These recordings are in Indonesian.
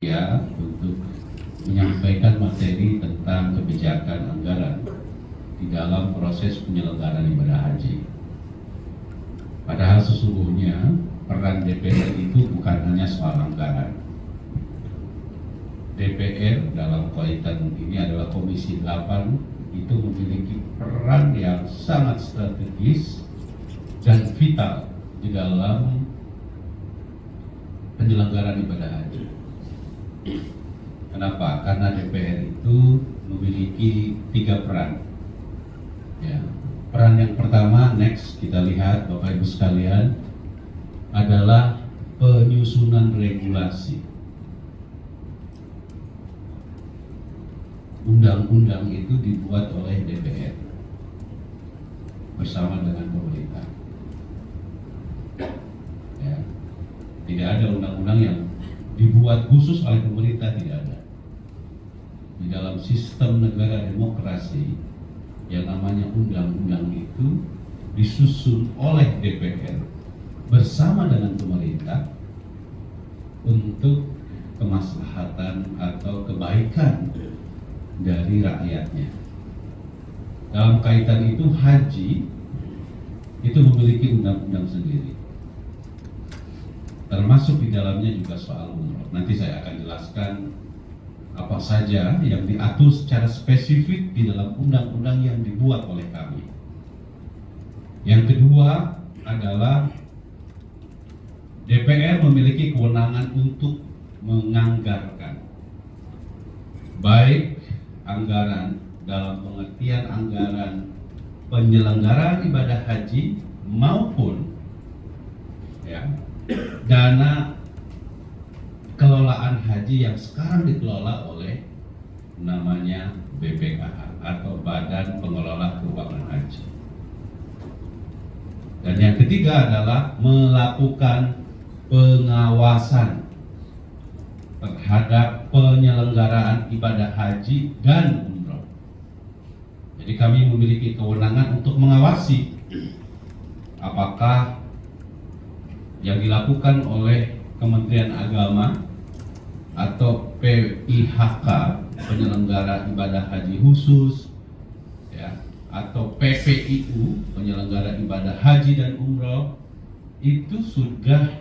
Ya, untuk menyampaikan materi tentang kebijakan anggaran di dalam proses penyelenggaraan ibadah haji. Padahal sesungguhnya peran DPR itu bukan hanya soal anggaran. DPR dalam kaitan ini adalah Komisi 8 itu memiliki peran yang sangat strategis dan vital di dalam penyelenggaraan ibadah haji. Kenapa? Karena DPR itu memiliki 3 peran. Ya. Peran yang pertama, next kita lihat Bapak Ibu sekalian, adalah penyusunan regulasi. Undang-undang itu dibuat oleh DPR bersama dengan pemerintah. Ya. Tidak ada undang-undang yang dibuat khusus oleh pemerintah, tidak ada. Di dalam sistem negara demokrasi yang namanya undang-undang itu disusun oleh DPR bersama dengan pemerintah untuk kemaslahatan atau kebaikan dari rakyatnya. Dalam kaitan itu haji itu memiliki undang-undang sendiri, termasuk di dalamnya juga soal umroh. Nanti saya akan jelaskan apa saja yang diatur secara spesifik di dalam undang-undang yang dibuat oleh kami. Yang kedua adalah DPR memiliki kewenangan untuk menganggarkan, baik anggaran dalam pengertian anggaran penyelenggaraan ibadah haji maupun dana kelolaan haji yang sekarang dikelola oleh namanya BPKH atau Badan Pengelola Keuangan Haji. Dan yang ketiga adalah melakukan pengawasan terhadap penyelenggaraan ibadah haji dan umroh. Jadi kami memiliki kewenangan untuk mengawasi apakah yang dilakukan oleh Kementerian Agama atau PIHK, penyelenggara ibadah haji khusus, atau PPIU, penyelenggara ibadah haji dan umroh, itu sudah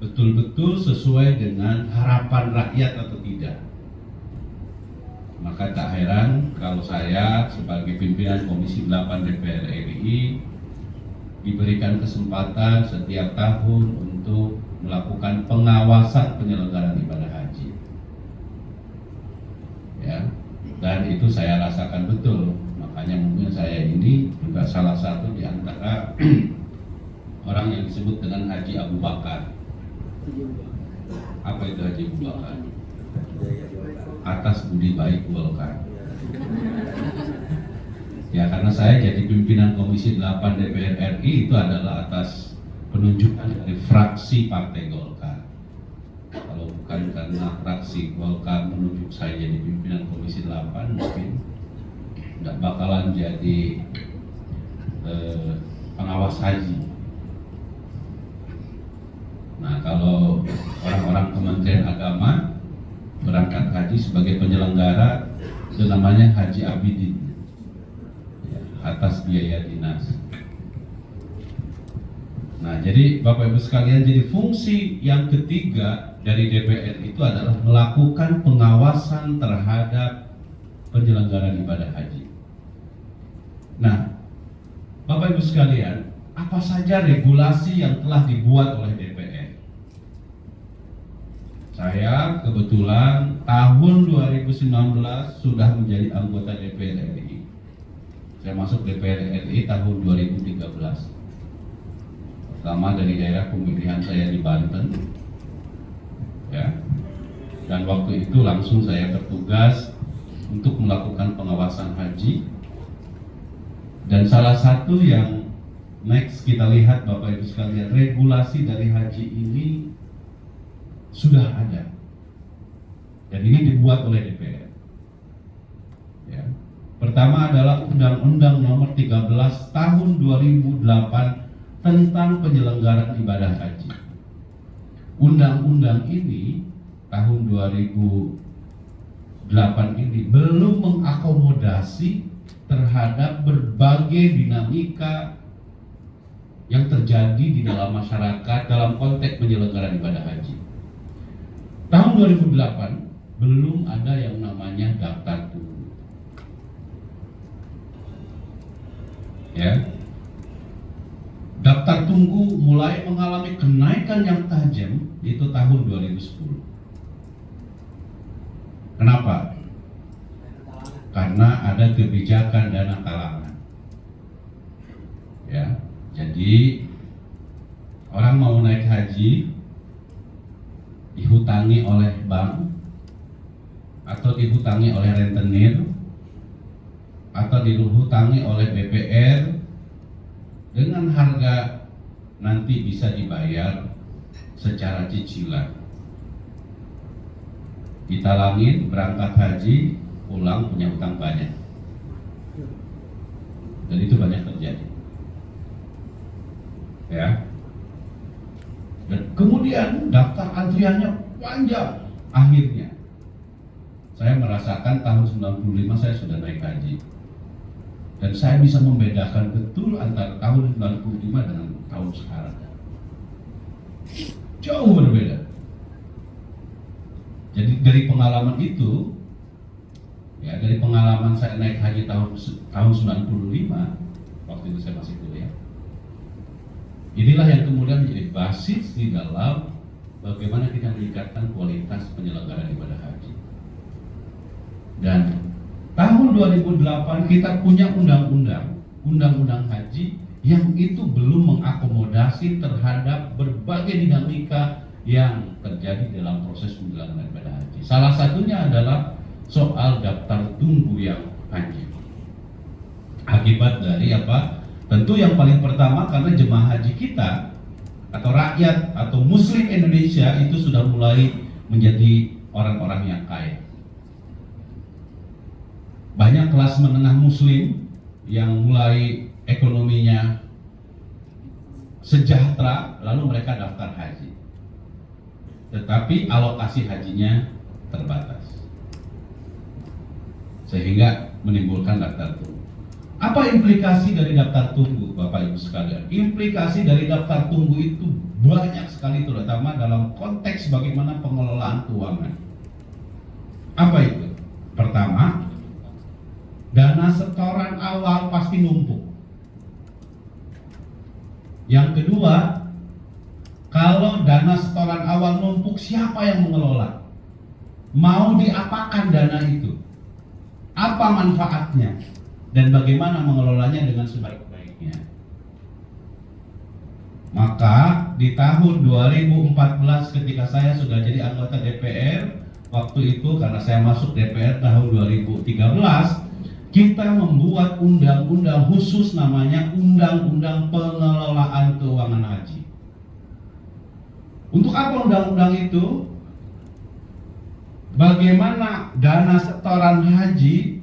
betul-betul sesuai dengan harapan rakyat atau tidak. Maka tak heran kalau saya sebagai pimpinan Komisi 8 DPR RI diberikan kesempatan setiap tahun untuk melakukan pengawasan penyelenggaraan ibadah haji. Dan itu saya rasakan betul. Makanya mungkin saya ini juga salah satu di antara orang yang disebut dengan Haji Abu Bakar. Apa itu Haji Abu Bakar? Atas budi baik Golkar. Ya, karena saya jadi pimpinan Komisi 8 DPR RI itu adalah atas penunjukan dari fraksi Partai Golkar. Kalau bukan karena fraksi Golkar menunjuk saya jadi pimpinan Komisi 8, mungkin tidak bakalan jadi pengawas haji. Nah, kalau orang-orang Kementerian Agama berangkat haji sebagai penyelenggara, itu namanya Haji Abidin, atas biaya dinas. Nah, jadi Bapak Ibu sekalian, jadi fungsi yang ketiga dari DPR itu adalah melakukan pengawasan terhadap penyelenggaraan ibadah haji. Nah, Bapak Ibu sekalian, apa saja regulasi yang telah dibuat oleh DPR? Saya kebetulan tahun 2019 sudah menjadi anggota DPR RI. Saya masuk DPR RI tahun 2013. Pertama dari daerah pemilihan saya di Banten, dan waktu itu langsung saya bertugas untuk melakukan pengawasan haji. Dan salah satu yang next kita lihat Bapak Ibu sekalian, regulasi dari haji ini sudah ada, dan ini dibuat oleh DPR. Pertama adalah Undang-Undang Nomor 13 Tahun 2008 tentang penyelenggaraan ibadah haji. Undang-undang ini tahun tahun 2008 ini belum mengakomodasi terhadap berbagai dinamika yang terjadi di dalam masyarakat dalam konteks penyelenggaraan ibadah haji. Tahun 2008 belum ada yang namanya daftar tunggu. Ya. Daftar tunggu mulai mengalami kenaikan yang tajam itu tahun 2010. Kenapa? Karena ada kebijakan dana talangan. Ya, jadi orang mau naik haji dihutangi oleh bank atau dihutangi oleh rentenir atau dihutangi oleh BPR dengan harga nanti bisa dibayar secara cicilan. Ditalangin berangkat haji, pulang punya utang banyak, dan itu banyak terjadi. Ya. Dan kemudian daftar antriannya panjang. Akhirnya saya merasakan tahun 95 saya sudah naik haji. Dan saya bisa membedakan betul antara tahun 95 dengan tahun sekarang. Jauh berbeda. Jadi dari pengalaman itu, ya dari pengalaman saya naik haji tahun 95, waktu itu saya masih kuliah. Inilah yang kemudian menjadi basis di dalam bagaimana kita meningkatkan kualitas penyelenggaraan ibadah haji. Dan tahun 2008 kita punya undang-undang haji yang itu belum mengakomodasi terhadap berbagai dinamika yang terjadi dalam proses penyelenggaraan ibadah haji. Salah satunya adalah soal daftar tunggu yang panjang. Akibat dari apa? Tentu yang paling pertama karena jemaah haji kita atau rakyat atau muslim Indonesia itu sudah mulai menjadi orang-orang yang kaya. Banyak kelas menengah muslim yang mulai ekonominya sejahtera, lalu mereka daftar haji. Tetapi alokasi hajinya terbatas, sehingga menimbulkan daftar tunggu. Apa implikasi dari daftar tunggu, Bapak Ibu sekalian? Implikasi dari daftar tunggu itu banyak sekali, terutama dalam konteks bagaimana pengelolaan keuangan. Apa itu? Pertama, dana setoran awal pasti numpuk. Yang kedua, kalau dana setoran awal numpuk, siapa yang mengelola? Mau diapakan dana itu? Apa manfaatnya? Dan bagaimana mengelolanya dengan sebaik-baiknya? Maka di tahun 2014 ketika saya sudah jadi anggota DPR, waktu itu karena saya masuk DPR tahun 2013, kita membuat undang-undang khusus namanya Undang-Undang Pengelolaan Keuangan Haji. Untuk apa undang-undang itu? Bagaimana dana setoran haji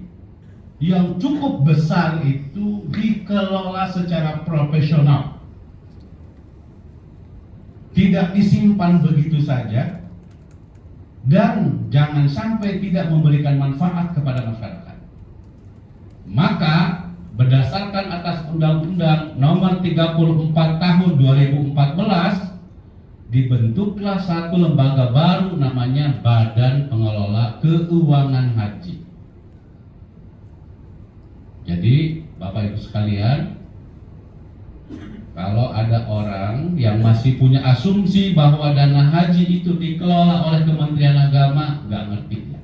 yang cukup besar itu dikelola secara profesional, tidak disimpan begitu saja, dan jangan sampai tidak memberikan manfaat kepada masyarakat. Maka berdasarkan atas Undang-Undang Nomor 34 Tahun 2014 dibentuklah satu lembaga baru namanya Badan Pengelola Keuangan Haji. Jadi Bapak Ibu sekalian, kalau ada orang yang masih punya asumsi bahwa dana haji itu dikelola oleh Kementerian Agama, nggak ngerti ya.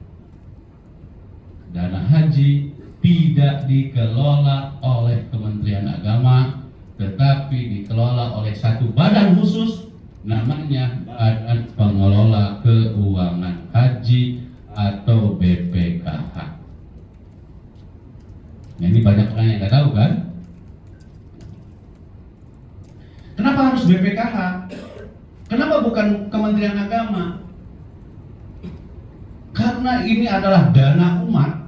Dana haji tidak dikelola oleh Kementerian Agama, tetapi dikelola oleh satu badan khusus namanya Badan Pengelola Keuangan Haji atau BPKH. Nah, ini banyak orang yang nggak tahu kan? Kenapa harus BPKH? Kenapa bukan Kementerian Agama? Karena ini adalah dana umat,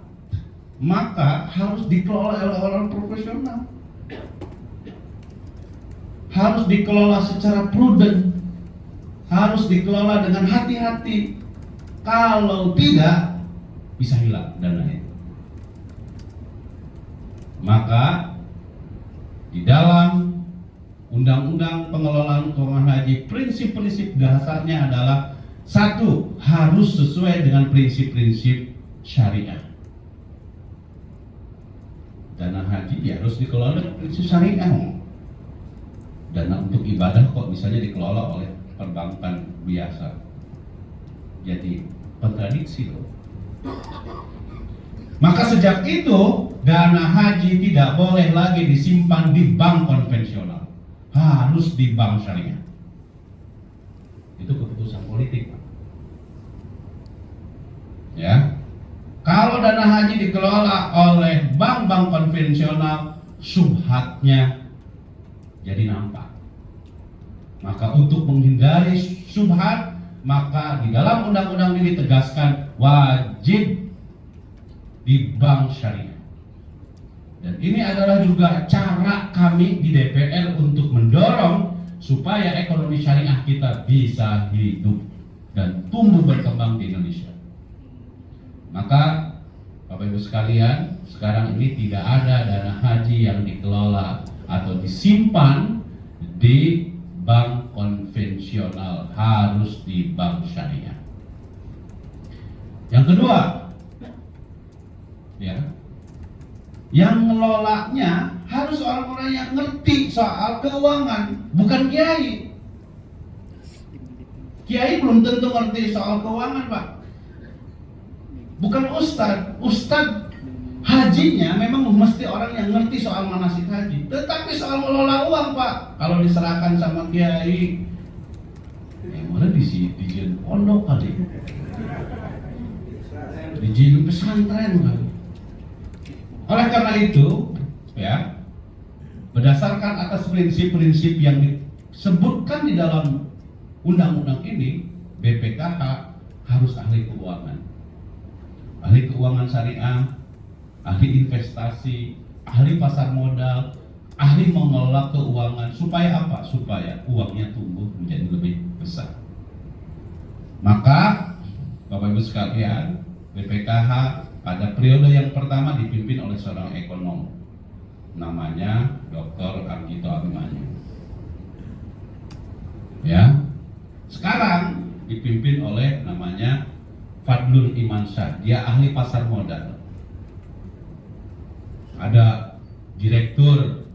maka harus dikelola oleh orang profesional. Harus dikelola secara prudent, harus dikelola dengan hati-hati. Kalau tidak, bisa hilang dana itu. Maka di dalam Undang-Undang Pengelolaan Keuangan Haji, prinsip-prinsip dasarnya adalah satu, harus sesuai dengan prinsip-prinsip syariah. Dana haji ya harus dikelola dengan prinsip syariah. Dana untuk ibadah kok misalnya dikelola oleh perbankan biasa. Jadi kontradiksi loh. Maka sejak itu dana haji tidak boleh lagi disimpan di bank konvensional, harus di bank syariah. Itu keputusan politik, Pak. Ya, kalau dana haji dikelola oleh bank-bank konvensional, syubhatnya jadi nampak. Maka untuk menghindari syubhat, maka di dalam undang-undang ini ditegaskan wajib di bank syariah. Dan ini adalah juga cara kami di DPR untuk mendorong supaya ekonomi syariah kita bisa hidup dan tumbuh berkembang di Indonesia. Maka Bapak Ibu sekalian, sekarang ini tidak ada dana haji yang dikelola atau disimpan di bank konvensional, harus di bank syariah. Yang kedua, ya, yang ngelolanya harus orang-orang yang ngerti soal keuangan, bukan kiai. Kiai belum tentu ngerti soal keuangan, Pak. Bukan ustadz. Ustadz hajinya memang mesti orang yang ngerti soal manasik haji. Tetapi soal mengelola uang, Pak, kalau diserahkan sama kiai, mana di pondok kali, di pesantren kali. Oleh karena itu, ya, berdasarkan atas prinsip-prinsip yang disebutkan di dalam undang-undang ini, BPKH harus ahli keuangan syariah, ahli investasi, ahli pasar modal, ahli mengelola keuangan. Supaya apa? Supaya uangnya tumbuh menjadi lebih besar. Maka Bapak Ibu sekalian, BPKH pada periode yang pertama dipimpin oleh seorang ekonom, namanya Dr. Argito Abimanyu. Ya, sekarang dipimpin oleh namanya Fadlun Imansyah, dia ahli pasar modal. Ada direktur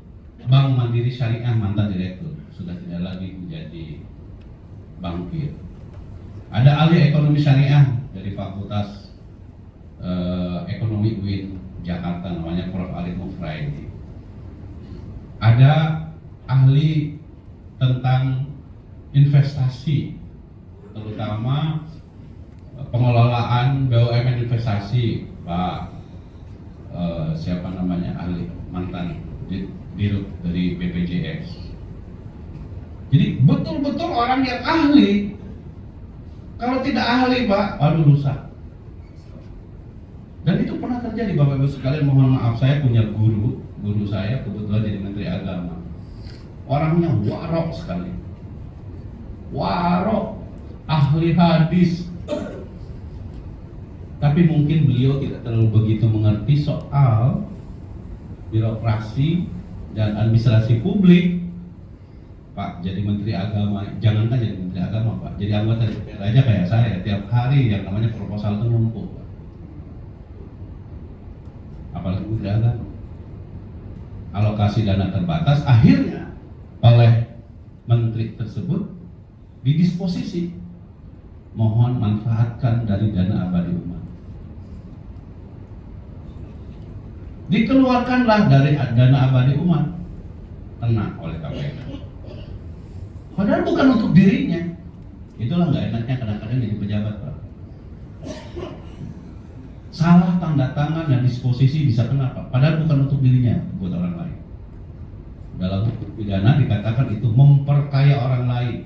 Bank Mandiri Syariah, mantan direktur, sudah tidak lagi menjadi bankir. Ada ahli ekonomi syariah dari Fakultas Ekonomi UIN Jakarta, namanya Prof. Arif Mufraidi. Ada ahli tentang investasi, terutama pengelolaan BUMN investasi, Pak siapa namanya, ahli mantan dirut dari BPJS. Jadi betul-betul orang yang ahli. Kalau tidak ahli, Pak, aduh rusak. Dan itu pernah terjadi, Bapak Ibu sekalian. Mohon maaf, saya punya guru saya kebetulan jadi Menteri Agama. Orangnya warok sekali, warok, ahli hadis. Tapi mungkin beliau tidak terlalu begitu mengerti soal birokrasi dan administrasi publik. Pak, jadi Menteri Agama, jangankan jadi Menteri Agama, Pak, jadi anggota DPR aja kayak saya, tiap hari yang namanya proposal itu numpuk, Pak. Apalagi Menteri Agama. Alokasi dana terbatas, akhirnya oleh menteri tersebut didisposisi, mohon manfaatkan dari dana abadi umat. Dikeluarkanlah dari dana abadi umat, kena oleh KPK. Padahal bukan untuk dirinya. Itulah nggak enaknya kadang-kadang jadi pejabat, Pak. Salah tanda tangan dan disposisi bisa kena, Pak. Padahal bukan untuk dirinya, buat orang lain. Dalam hukum pidana dikatakan itu memperkaya orang lain.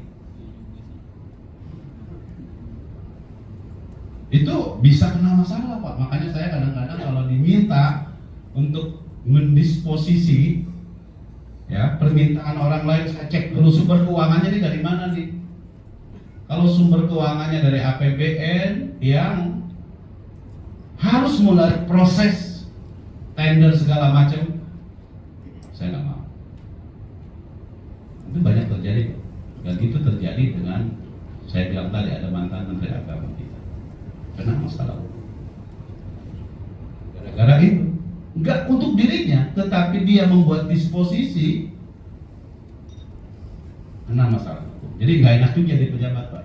Itu bisa kena masalah, Pak. Makanya saya kadang-kadang kalau diminta untuk mendisposisi, ya, permintaan orang lain, saya cek dulu sumber keuangannya ini dari mana nih. Kalau sumber keuangannya dari APBN yang harus mulai proses tender segala macam, saya nggak mau. Itu banyak terjadi, dan itu terjadi dengan saya bilang tadi ada mantan menteri agama kita kena masalah gara-gara itu, nggak untuk dirinya, tetapi dia membuat disposisi kena masalah. Jadi nggak enak juga jadi pejabat, Pak.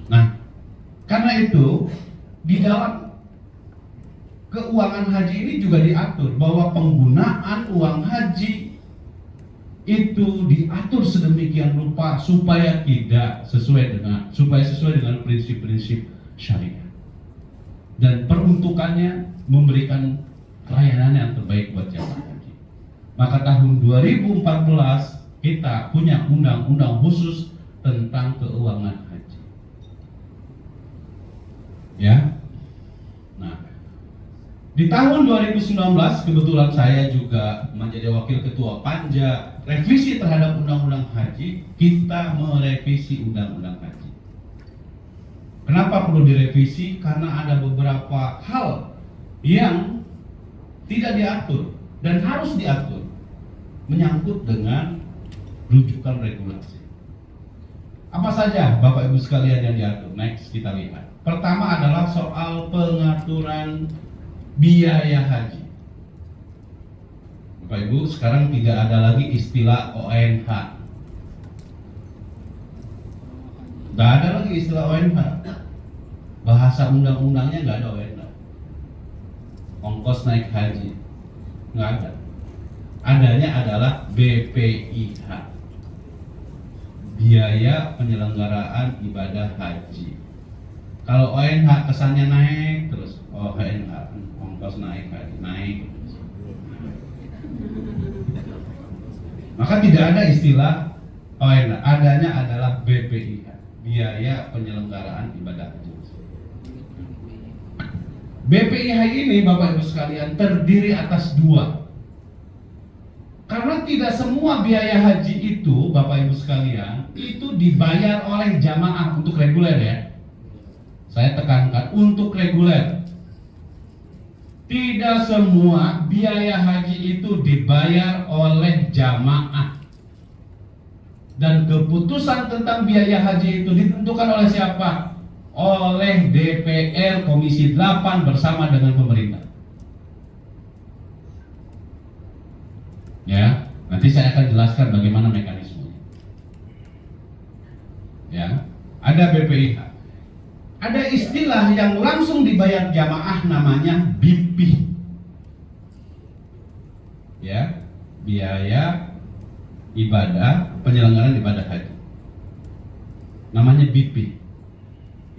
Nah, karena itu di dalam keuangan haji ini juga diatur bahwa penggunaan uang haji itu diatur sedemikian rupa supaya sesuai dengan prinsip-prinsip syariah, dan peruntukannya memberikan pelayanan yang terbaik buat jamaah haji. Maka tahun 2014 kita punya undang-undang khusus tentang keuangan haji. Ya. Nah, di tahun 2019 kebetulan saya juga menjadi wakil ketua Panja revisi terhadap undang-undang haji. Kita merevisi undang-undang haji. Kenapa perlu direvisi? Karena ada beberapa hal yang tidak diatur dan harus diatur, menyangkut dengan rujukan regulasi. Apa saja Bapak Ibu sekalian yang diatur? Next kita lihat. Pertama adalah soal pengaturan biaya haji. Bapak Ibu, sekarang tidak ada lagi istilah ONH. Tidak ada lagi istilah ONH. Bahasa undang-undangnya nggak ada ONH. Ongkos naik haji nggak ada. Adanya adalah BPIH, biaya penyelenggaraan ibadah haji. Kalau ONH kesannya naik terus, ONH ongkos naik haji naik. Maka tidak ada istilah ONH, adanya adalah BPIH, biaya penyelenggaraan ibadah haji. BPIH ini Bapak Ibu sekalian terdiri atas dua. Karena tidak semua biaya haji itu Bapak Ibu sekalian itu dibayar oleh jamaah untuk reguler ya. Saya tekankan untuk reguler. Tidak semua biaya haji itu dibayar oleh jamaah. Dan keputusan tentang biaya haji itu ditentukan oleh siapa? Oleh DPR Komisi 8 bersama dengan pemerintah. Ya, nanti saya akan jelaskan bagaimana mekanismenya. Ya, ada BPIH. Ada istilah yang langsung dibayar jamaah namanya BIP. Ya, biaya ibadah penyelenggaraan ibadah haji. Namanya BIP.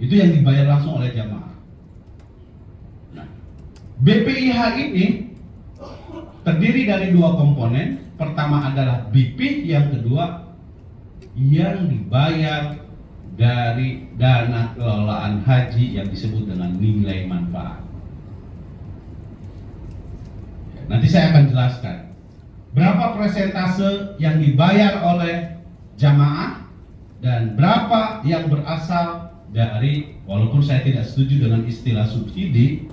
Itu yang dibayar langsung oleh jamaah. Nah, BPIH ini terdiri dari dua komponen. Pertama adalah BIP, yang kedua yang dibayar dari dana kelolaan haji yang disebut dengan nilai manfaat. Nanti saya akan jelaskan berapa persentase yang dibayar oleh jamaah dan berapa yang berasal dari, walaupun saya tidak setuju dengan istilah subsidi,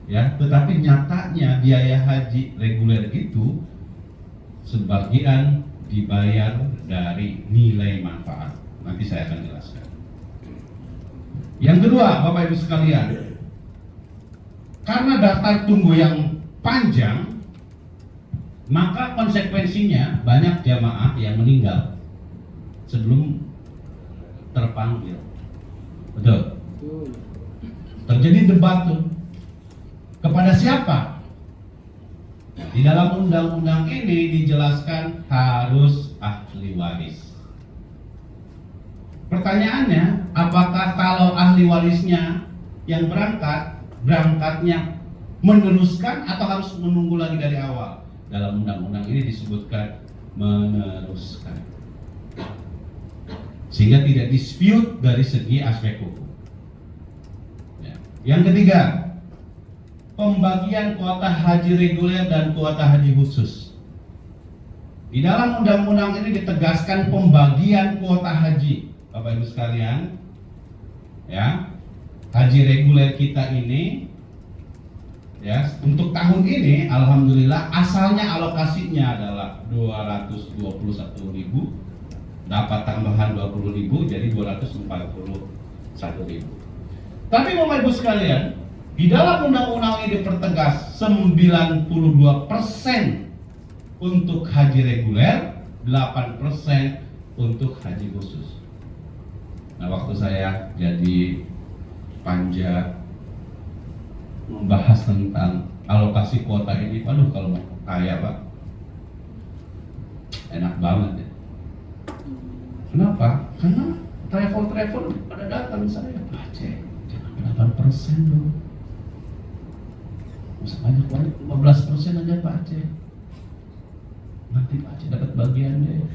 ya, tetapi nyatanya biaya haji reguler itu sebagian dibayar dari nilai manfaat. Nanti saya akan jelaskan. Yang kedua, Bapak Ibu sekalian, karena daftar tunggu yang panjang, maka konsekuensinya banyak jamaah yang meninggal sebelum terpanggil. Betul? Terjadi debat tuh. Kepada siapa? Di dalam undang-undang ini dijelaskan harus ahli waris. Pertanyaannya, apakah kalau ahli warisnya yang berangkatnya meneruskan atau harus menunggu lagi dari awal? Dalam undang-undang ini disebutkan meneruskan, sehingga tidak dispute dari segi aspek hukum. Ya. Yang ketiga, pembagian kuota haji reguler dan kuota haji khusus. Di dalam undang-undang ini ditegaskan pembagian kuota haji, Bapak Ibu sekalian. Ya, haji reguler kita ini, ya, untuk tahun ini, alhamdulillah, asalnya alokasinya adalah 221.000, dapat tambahan 20.000, jadi 241.000. Tapi Bapak Ibu sekalian, di dalam undang-undang ini dipertegas 92% untuk haji reguler, 8% untuk haji khusus. Nah, waktu saya jadi panja membahas tentang alokasi kuota ini, waduh, kalau mau kaya Pak, enak banget ya. Kenapa? Karena travel pada datang saya, Pak Aceh, jangan 8% dong, masa banyak 15% aja Pak Aceh. Nanti Pak Aceh dapat bagiannya.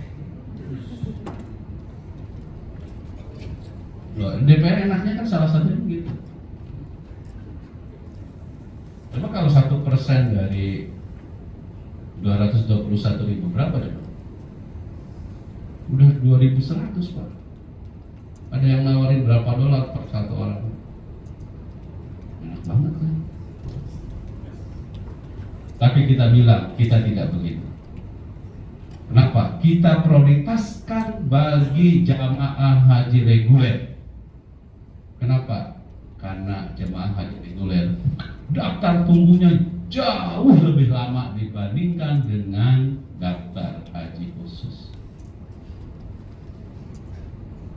Loh, DPR enaknya kan salah satunya begitu. Coba kalau 1% dari 221.000 berapa deh? Udah 2.100 Pak. Ada yang nawarin berapa dolar per satu orang? Enak banget kan? Tapi kita bilang kita tidak begitu. Kenapa? Kita prioritaskan bagi jamaah haji reguler. Kenapa? Karena jamaah haji reguler daftar tunggunya jauh lebih lama dibandingkan dengan daftar haji khusus.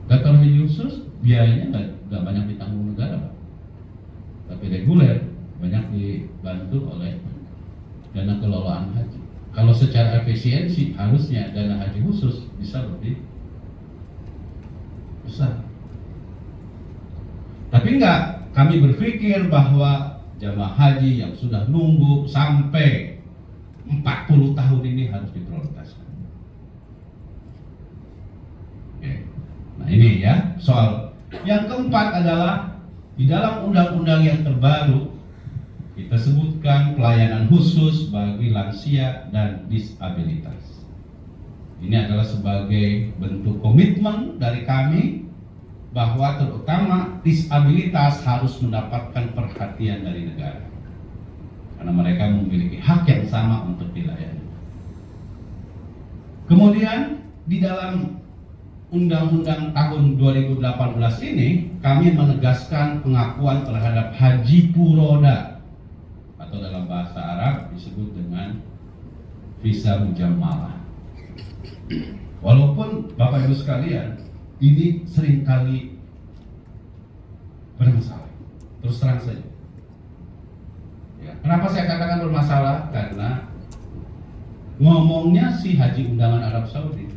Daftar haji khusus biayanya nggak banyak ditanggung negara, Pak. Tapi reguler banyak dibantu oleh dana kelolaan haji. Kalau secara efisiensi harusnya dana haji khusus bisa lebih besar. Tapi enggak, kami berpikir bahwa jamaah haji yang sudah nunggu sampai 40 tahun ini harus diprioritaskan. Oke. Nah ini ya, soal yang keempat adalah di dalam undang-undang yang terbaru kita sebutkan pelayanan khusus bagi lansia dan disabilitas. Ini adalah sebagai bentuk komitmen dari kami bahwa terutama disabilitas harus mendapatkan perhatian dari negara. Karena mereka memiliki hak yang sama untuk dilayani. Kemudian di dalam Undang-Undang tahun 2018 ini kami menegaskan pengakuan terhadap haji puroda, atau dalam bahasa Arab disebut dengan visa mujammalah. Walaupun Bapak Ibu sekalian, ini seringkali bermasalah. Terus terang saja. Ya, kenapa saya katakan bermasalah? Karena ngomongnya si haji undangan Arab Saudi,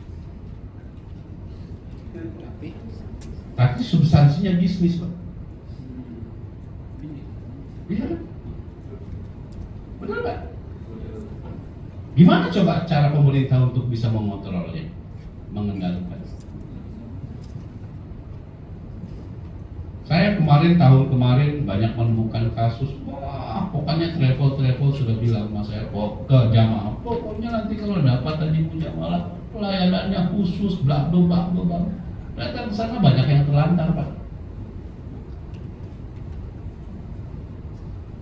tapi substansinya bisnis, Pak. Iya kan? Benar nggak? Gimana coba cara pemerintah untuk bisa mengontrolnya, mengendalikan? Saya tahun kemarin banyak menemukan kasus, wah pokoknya travel sudah bilang sama saya, ke jamaah, pokoknya nanti kalau dapat haji mujamalah pelayanannya khusus, bla. Datang ke sana banyak yang terlantar, Pak.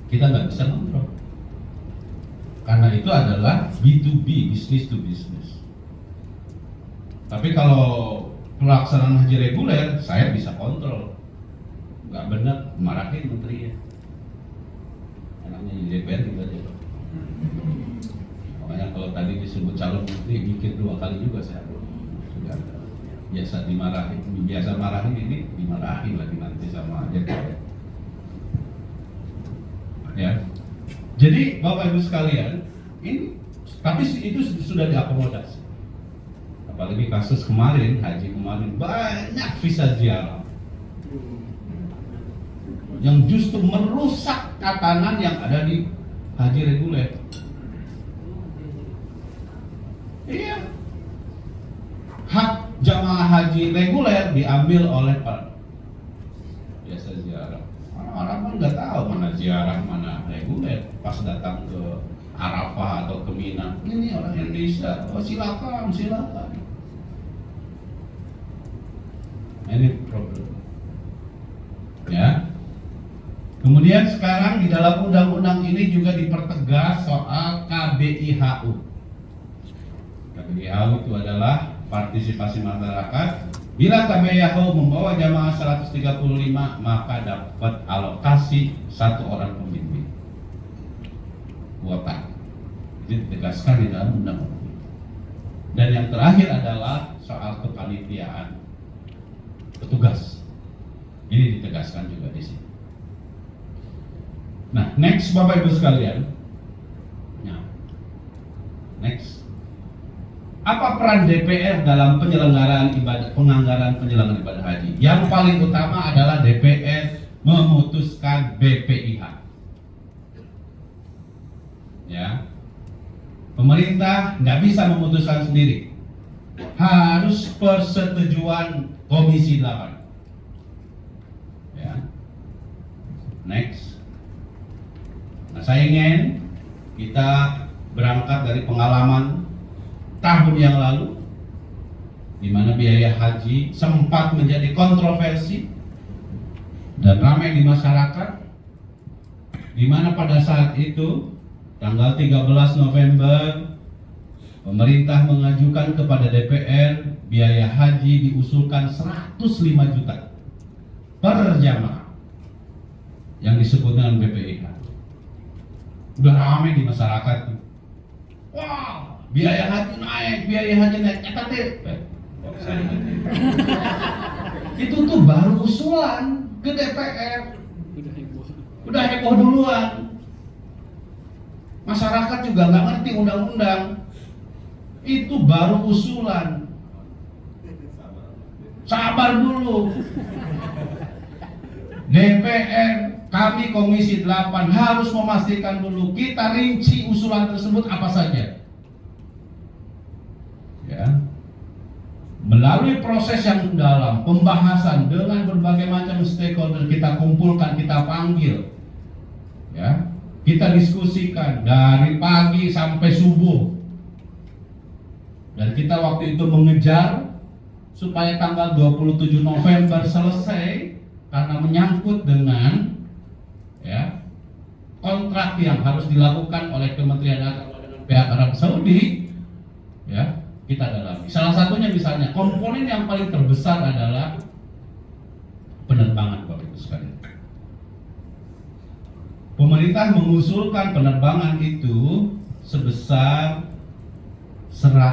Kita nggak bisa kontrol. Karena itu adalah B2B, business to business. Tapi kalau pelaksanaan haji reguler, saya bisa kontrol. Nggak benar, marahin menterinya. Enaknya di DPR gitu aja, Pak. Makanya kalau tadi disebut calon menteri, mikir 2 kali juga saya. Sudah biasa dimarahin, biasa marahin ini dimarahin lagi nanti sama DPR. Ya. Jadi Bapak Ibu sekalian, ini tapi itu sudah diakomodasi. Apalagi kasus kemarin, haji kemarin banyak visa ziarah yang justru merusak tatanan yang ada di haji reguler. Iya. Hak jamaah haji reguler diambil oleh biasa ziarah. Orang-orang kan nggak tahu mana ziarah, mana reguler. Pas datang ke Arafah atau ke Mina. Ini orang Indonesia, oh silakan. Ini problem. Ya. Kemudian sekarang di dalam undang-undang ini juga dipertegas soal KBIHU. KBIHU itu adalah partisipasi masyarakat. Bila KBIHU membawa jamaah 135, maka dapat alokasi 1 orang pembimbing. Kuota. Itu ditegaskan di dalam undang-undang. Dan yang terakhir adalah soal kepanitiaan petugas. Ini ditegaskan juga di sini. Nah, next Bapak Ibu sekalian. Nah, next. Apa peran DPR dalam penyelenggaraan penganggaran penyelenggaraan ibadah haji? Yang paling utama adalah DPR memutuskan BPIH. Ya. Pemerintah nggak bisa memutuskan sendiri. Harus persetujuan Komisi 8. Ya. Next. Nah, saya ingin kita berangkat dari pengalaman tahun yang lalu, di mana biaya haji sempat menjadi kontroversi dan ramai di masyarakat, di mana pada saat itu tanggal 13 November pemerintah mengajukan kepada DPR biaya haji diusulkan 105 juta per jamaah yang disebut dengan BPIH. Udah ramai di masyarakat. Wah, biaya haji naik. Itu tuh baru usulan ke DPR. Udah heboh duluan. Masyarakat juga nggak ngerti undang-undang. Itu baru usulan. Sabar dulu. DPR, kami Komisi 8 harus memastikan dulu, kita rinci usulan tersebut apa saja. Ya. Melalui proses yang dalam, pembahasan dengan berbagai macam stakeholder kita kumpulkan, kita panggil. Ya. Kita diskusikan dari pagi sampai subuh. Dan kita waktu itu mengejar supaya tanggal 27 November selesai, karena menyangkut dengan ya kontrak yang harus dilakukan oleh Kementerian Agama dengan pihak Arab Saudi. Ya, kita dalami. Salah satunya misalnya komponen yang paling terbesar adalah penerbangan, Bapak Ibu sekalian. Pemerintah mengusulkan penerbangan itu sebesar 36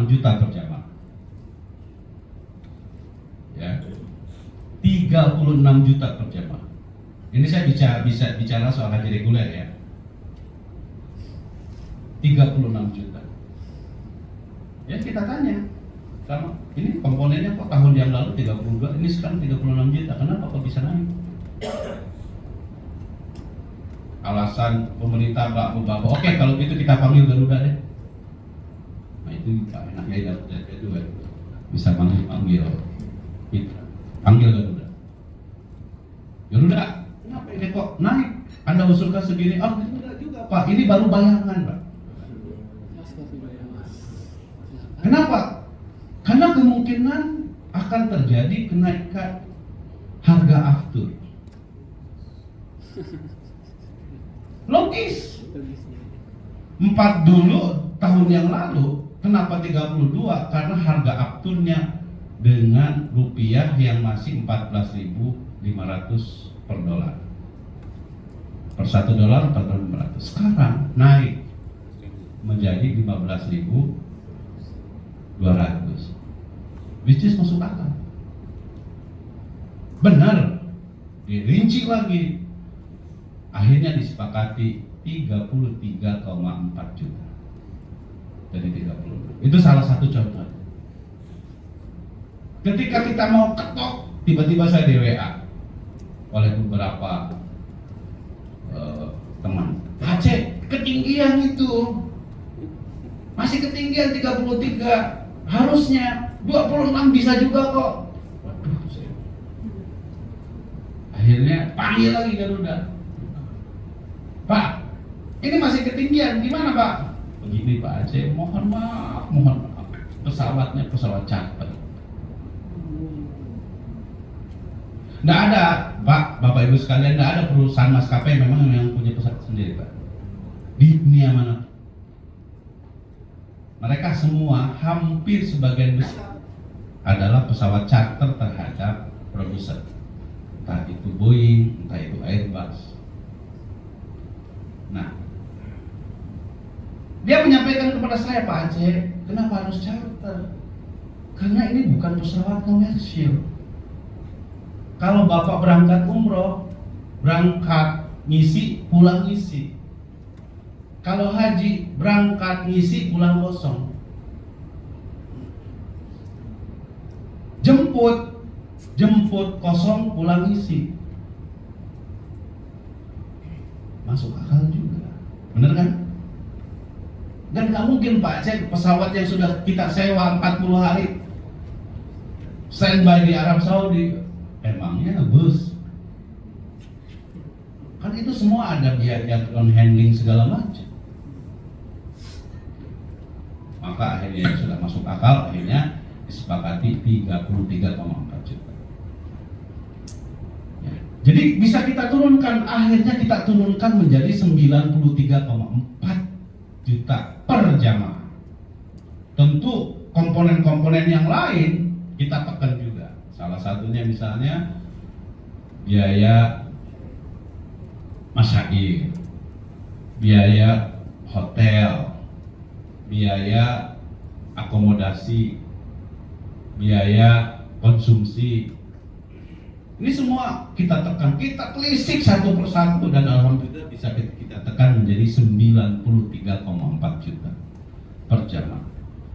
juta per jamaah. Ya. 36 juta per jamaah. Ini saya bisa bicara soal haji reguler ya. 36 juta. Ya kita tanya, sama ini komponennya kok tahun yang lalu 32, ini sekarang 36 juta. Kenapa kok bisa naik? Alasan pemerintah bapak, oke kalau gitu kita panggil Garuda deh. Nah itu enaknya itu bisa panggil kita. Panggil Garuda, kenapa ini kok naik? Anda usulkan segini, Garuda juga Pak, ini baru bayangan Pak. Kenapa? Karena kemungkinan akan terjadi kenaikan harga aftur. Logis. 4 dulu tahun yang lalu, kenapa 32? Karena harga afturnya dengan rupiah yang masih 14.500 per dolar. Per 1 dolar 14.500. Sekarang naik menjadi 15.200. Bisnis masuk akal. Benar. Dirinci lagi. Akhirnya disepakati 33,4 juta. Dari 30. Itu salah satu contoh. Ketika kita mau ketok, tiba-tiba saya di WA oleh beberapa teman. Aceh, ketinggian itu masih ketinggian 33, harusnya 26 bisa juga kok. Waduh, akhirnya panggil lagi Garuda. Pak, Ini masih ketinggian, gimana Pak? Begini Pak Aceh, mohon maaf, pesawatnya pesawat charter. Nggak ada, Pak, Bapak Ibu sekalian, nggak ada perusahaan maskapai memang yang punya pesawat sendiri, Pak. Di dunia mana? Mereka semua hampir sebagian besar adalah pesawat charter terhadap produsen. Entah itu Boeing, entah itu Airbus. Nah, dia menyampaikan kepada saya, Pak Aceh, kenapa harus charter? Karena ini bukan pesawat komersil. Kalau Bapak berangkat umroh, berangkat ngisi, pulang ngisi. Kalau haji, berangkat ngisi, pulang kosong. Jemput kosong, pulang ngisi. Masuk akal juga, bener kan? Dan nggak mungkin Pak Aceh pesawat yang sudah kita sewa 40 hari standby di Arab Saudi, emangnya bus? Kan itu semua ada biaya ground handling segala macam. Maka akhirnya sudah masuk akal, akhirnya disepakati 33,4 juta. Ya. Jadi bisa kita turunkan, akhirnya kita turunkan menjadi 93,4 juta per jamaah. Tentu komponen-komponen yang lain kita tekan juga. Salah satunya misalnya biaya masyair, biaya hotel, biaya akomodasi, biaya konsumsi. Ini semua kita tekan, kita telisik satu persatu, dan alhamdulillah bisa kita tekan menjadi 93,4 juta per jamaah.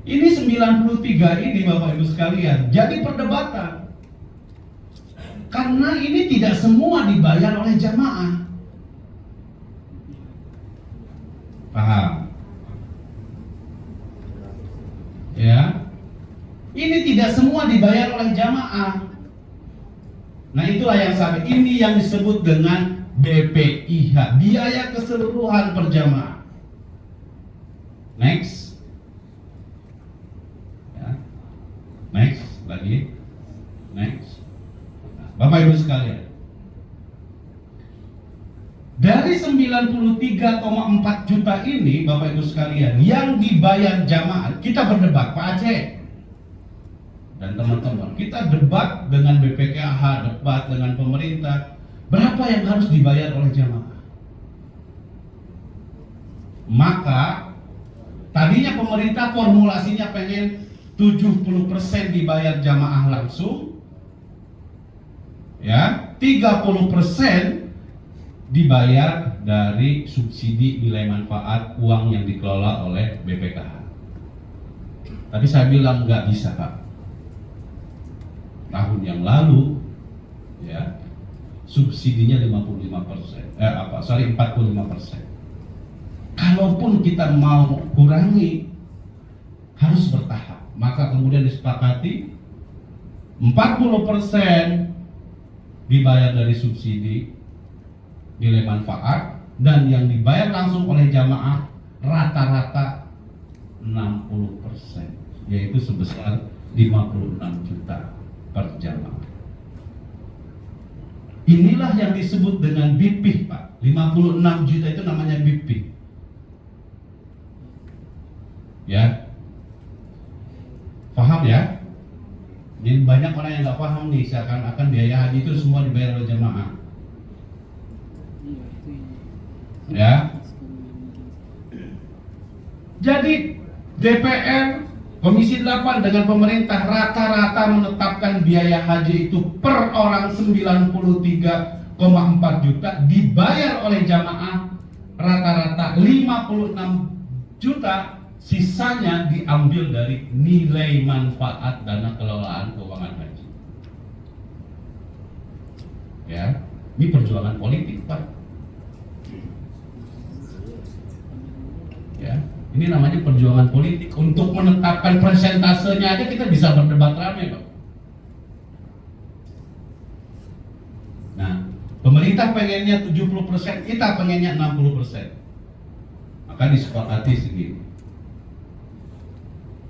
Ini 93 ini Bapak Ibu sekalian jadi perdebatan. Karena ini tidak semua dibayar oleh jamaah. Paham? Ya. Ini tidak semua dibayar oleh jamaah. Nah, itulah yang sampai ini yang disebut dengan BPIH, biaya keseluruhan per jamaah. Next. Ya. Next lagi. Next. Bapak Ibu sekalian, dari 93,4 juta ini Bapak Ibu sekalian yang dibayar jamaah, kita berdebat Pak Aceh dan teman-teman, kita debat dengan BPKH, debat dengan pemerintah, berapa yang harus dibayar oleh jamaah. Maka tadinya pemerintah formulasinya pengen 70% dibayar jamaah langsung, ya, 30% dibayar dari subsidi nilai manfaat uang yang dikelola oleh BPKH. Tapi saya bilang nggak bisa Pak. Tahun yang lalu, ya, subsidinya 55%, 45%. Kalaupun kita mau kurangi, harus bertahap. Maka kemudian disepakati 40% dibayar dari subsidi nilai manfaat, dan yang dibayar langsung oleh jamaah rata-rata 60%, yaitu sebesar 56 juta per jamaah. Inilah yang disebut dengan BPIH Pak. 56 juta itu namanya BPIH. Ya, paham ya? Jadi banyak orang yang nggak paham nih, seakan-akan biaya haji itu semua dibayar oleh jamaah. Ya. Jadi DPR Komisi 8 dengan pemerintah rata-rata menetapkan biaya haji itu per orang 93,4 juta, dibayar oleh jamaah rata-rata 56 juta, sisanya diambil dari nilai manfaat dana kelolaan keuangan haji. Ya, ini perjuangan politik Pak. Ya, ini namanya perjuangan politik. Untuk menetapkan persentasenya aja kita bisa berdebat ramai Pak. Nah, pemerintah pengennya 70%, kita pengennya 60%. Maka disepakati segini.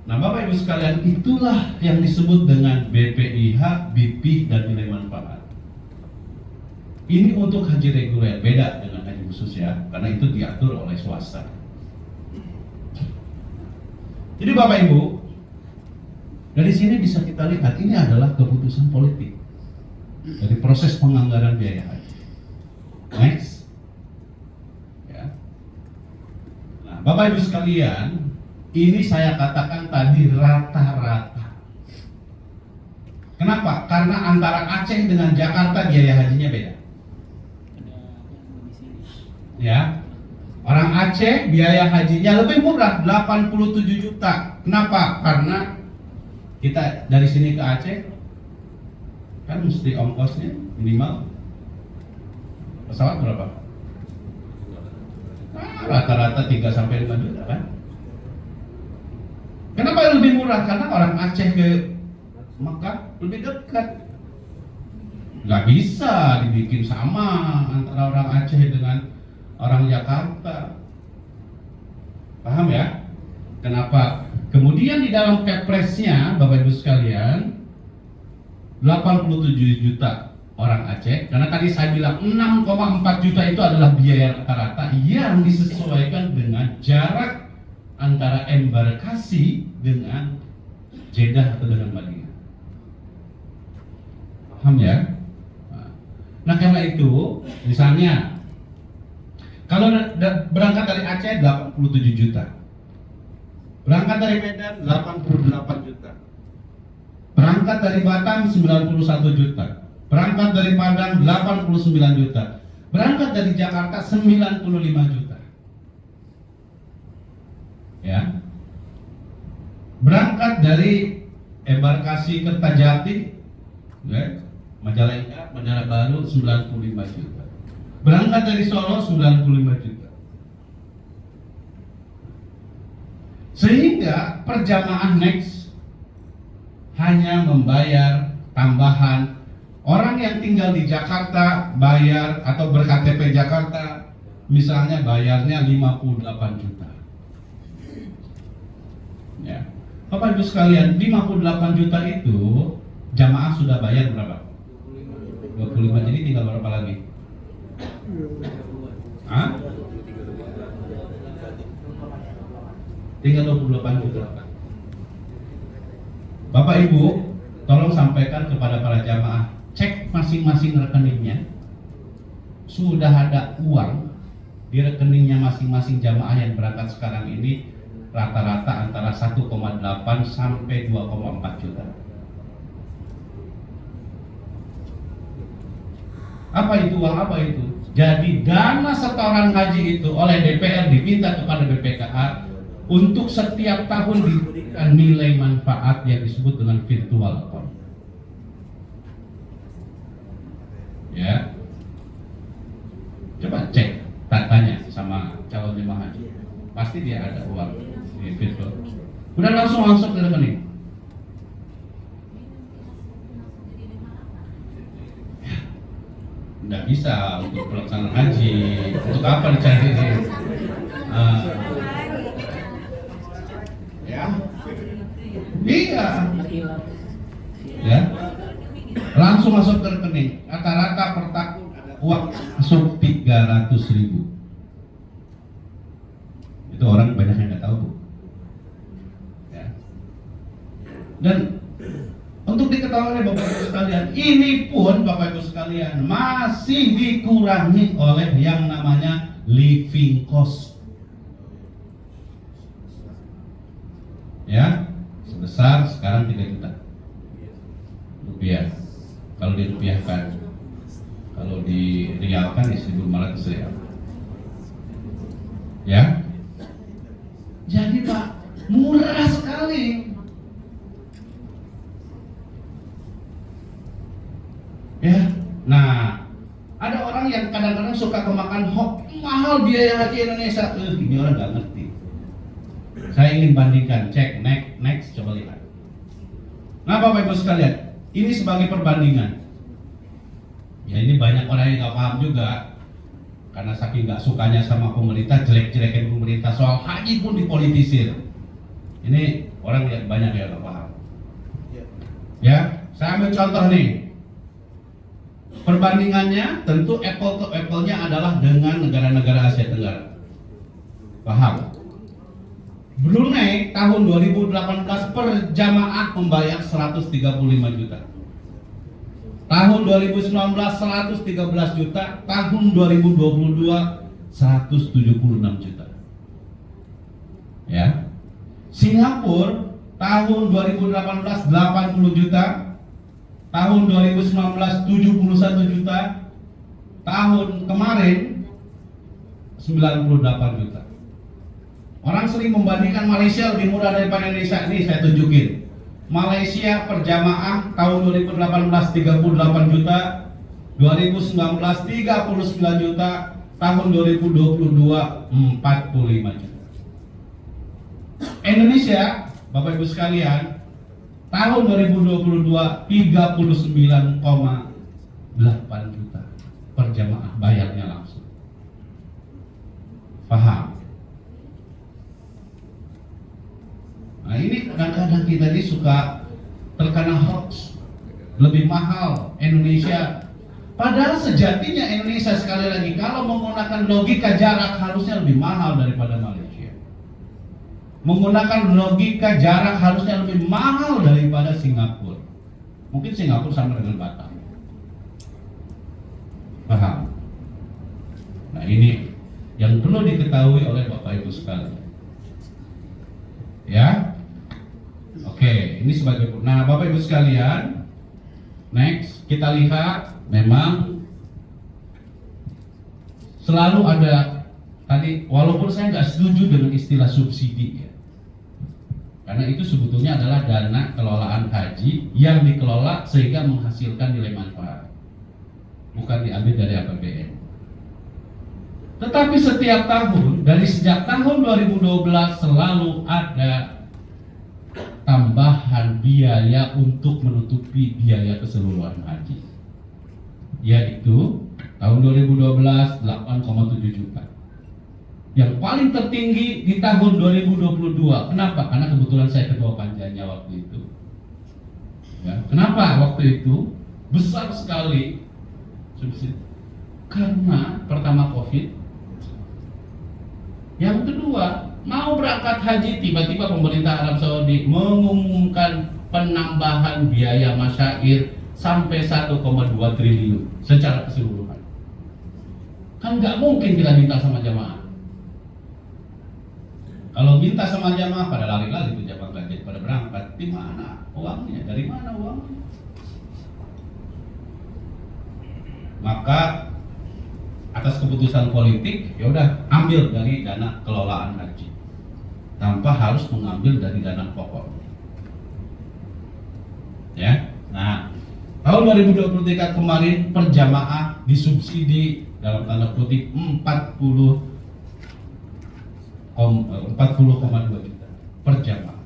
Nah, Bapak Ibu sekalian, itulah yang disebut dengan BPIH, BIP, dan nilai manfaat. Ini untuk haji reguler, beda dengan haji khusus ya, karena itu diatur oleh swasta. Jadi Bapak Ibu, dari sini bisa kita lihat ini adalah keputusan politik dari proses penganggaran biaya haji. Next, ya. Nah, Bapak Ibu sekalian, ini saya katakan tadi rata-rata. Kenapa? Karena antara Aceh dengan Jakarta biaya hajinya beda. Ya, orang Aceh biaya hajinya lebih murah, 87 juta. Kenapa? Karena kita dari sini ke Aceh kan mesti ongkosnya minimal pesawat berapa? Nah, rata-rata 3 sampai 5 juta kan? Kenapa lebih murah? Karena orang Aceh ke Mekah lebih dekat. Nggak bisa dibikin sama antara orang Aceh dengan orang Jakarta. Paham ya? Kenapa? Kemudian di dalam Kepresnya, Bapak Ibu sekalian, 87 juta orang Aceh, karena tadi saya bilang 6,4 juta itu adalah biaya rata-rata yang disesuaikan dengan jarak antara embarkasi dengan Jeddah atau dengan Madinah. Paham ya? Nah, karena itu, misalnya kalau berangkat dari Aceh 87 juta, berangkat dari Medan 88 juta, berangkat dari Batam 91 juta, berangkat dari Padang 89 juta, berangkat dari Jakarta 95 juta. Ya, berangkat dari embarkasi Kertajati, ya, Majalengka, Bandara Baru 95 juta. Berangkat dari Solo 95 juta. Sehingga perjamaah next hanya membayar tambahan. Orang yang tinggal di Jakarta bayar atau ber-KTP Jakarta misalnya bayarnya 58 juta. Ya. Bapak Ibu sekalian, 58 juta itu jamaah sudah bayar berapa? 25. Jadi tinggal berapa lagi? Hah? Tinggal 28 juta. Bapak Ibu, tolong sampaikan kepada para jamaah, cek masing-masing rekeningnya. Sudah ada uang di rekeningnya masing-masing jamaah yang berangkat sekarang ini rata-rata antara 1,8 sampai 2,4 juta. Apa itu uang? Apa itu? Jadi dana setoran haji itu oleh DPR diminta kepada BPKH untuk setiap tahun diberikan nilai manfaat yang disebut dengan virtual account. Ya, coba cek, tanya sama calon jemaah haji, pasti dia ada uang di virtual. Udah langsung masuk ke rekening. Nggak bisa untuk pelaksanaan haji. Untuk apa dicari? Ya, iya, ya, langsung masuk ke rekening. Rata-rata per tahun ada uang masuk 300.000. Itu orang banyak yang nggak tahu, Bu. Ya. Dan untuk diketahui oleh Bapak Ibu sekalian, ini pun Bapak Ibu sekalian masih dikurangi oleh yang namanya living cost. Ya, sebesar sekarang 3 juta rupiah. Kalau dirupiahkan, kalau dirialkan di 1.500 rial. Ya, jadi Pak, murah sekali. Ya, nah, ada orang yang kadang-kadang suka kemakan mahal biaya haji Indonesia. Ini orang nggak ngerti. Saya ingin bandingkan, cek next, coba lihat. Nah, Bapak Ibu sekalian, ini sebagai perbandingan. Ya, ini banyak orang yang nggak paham juga. karena saking nggak sukanya sama pemerintah, jelek-jelekin pemerintah, soal haji pun dipolitisir. Ini orang yang banyak yang nggak paham. Ya, saya ambil contoh nih. Perbandingannya tentu apple to apple-nya adalah dengan negara-negara Asia Tenggara. Paham? Brunei tahun 2018 per jamaah membayar 135 juta. Tahun 2019 113 juta, tahun 2022 176 juta. Ya. Singapura tahun 2018 80 juta, tahun 2019 71 juta, tahun kemarin 98 juta. Orang sering membandingkan Malaysia lebih murah daripada Indonesia. Ini saya tunjukin. Malaysia per jamaah tahun 2018 38 juta, 2019 39 juta, tahun 2022 45 juta. Indonesia, Bapak Ibu sekalian, tahun 2022 39,8 juta per jamaah bayarnya langsung. Paham? Nah ini kadang-kadang kita ini suka terkena hoax, lebih mahal Indonesia. Padahal sejatinya Indonesia sekali lagi kalau menggunakan logika jarak harusnya lebih mahal daripada Malaysia. Menggunakan logika jarak harusnya lebih mahal daripada Singapura. Mungkin Singapura sama dengan Batam. Paham? Nah ini yang perlu diketahui oleh Bapak Ibu sekalian. Ya. Oke, ini sebagai. Nah, Bapak Ibu sekalian, next kita lihat memang selalu ada tadi, walaupun saya nggak setuju dengan istilah subsidi ya, karena itu sebetulnya adalah dana kelolaan haji yang dikelola sehingga menghasilkan nilai manfaat, bukan diambil dari APBN. Tetapi setiap tahun, dari sejak tahun 2012 selalu ada tambahan biaya untuk menutupi biaya keseluruhan haji, yaitu tahun 2012 8,7 juta. Yang paling tertinggi di tahun 2022. Kenapa? Karena kebetulan saya ketua panjanya waktu itu. Ya, kenapa waktu itu besar sekali subsidi? Karena pertama COVID, yang kedua mau berangkat haji, tiba-tiba pemerintah Arab Saudi mengumumkan penambahan biaya masyair sampai 1,2 triliun secara keseluruhan. Kan nggak mungkin kita minta sama jamaah. Kalau minta sama jamaah pada lari-lari tuh jamaah gaji pada berangkat, di mana uangnya? Dari mana uangnya? Maka atas keputusan politik, ya udah ambil dari dana kelolaan haji, tanpa harus mengambil dari dana pokok. Ya, nah tahun 2023 kemarin per jamaah disubsidi dalam tanda kutip 40,2 juta per jamaah.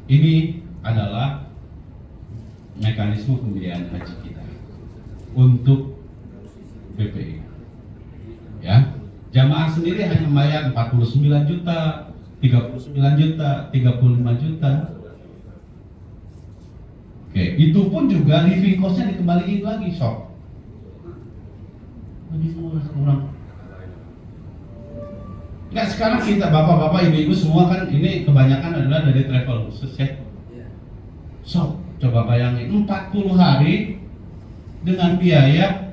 Ini adalah mekanisme pembiayaan haji kita untuk BPI. Ya, jamaah sendiri hanya membayar 49 juta, 39 juta, 35 juta. Oke, itu pun juga living cost-nya dikembaliin lagi, sok. Lebih murah kurang. Enggak, sekarang kita bapak-bapak, ibu-ibu semua kan ini kebanyakan adalah dari travel khusus ya. Sok, coba bayangin 40 hari dengan biaya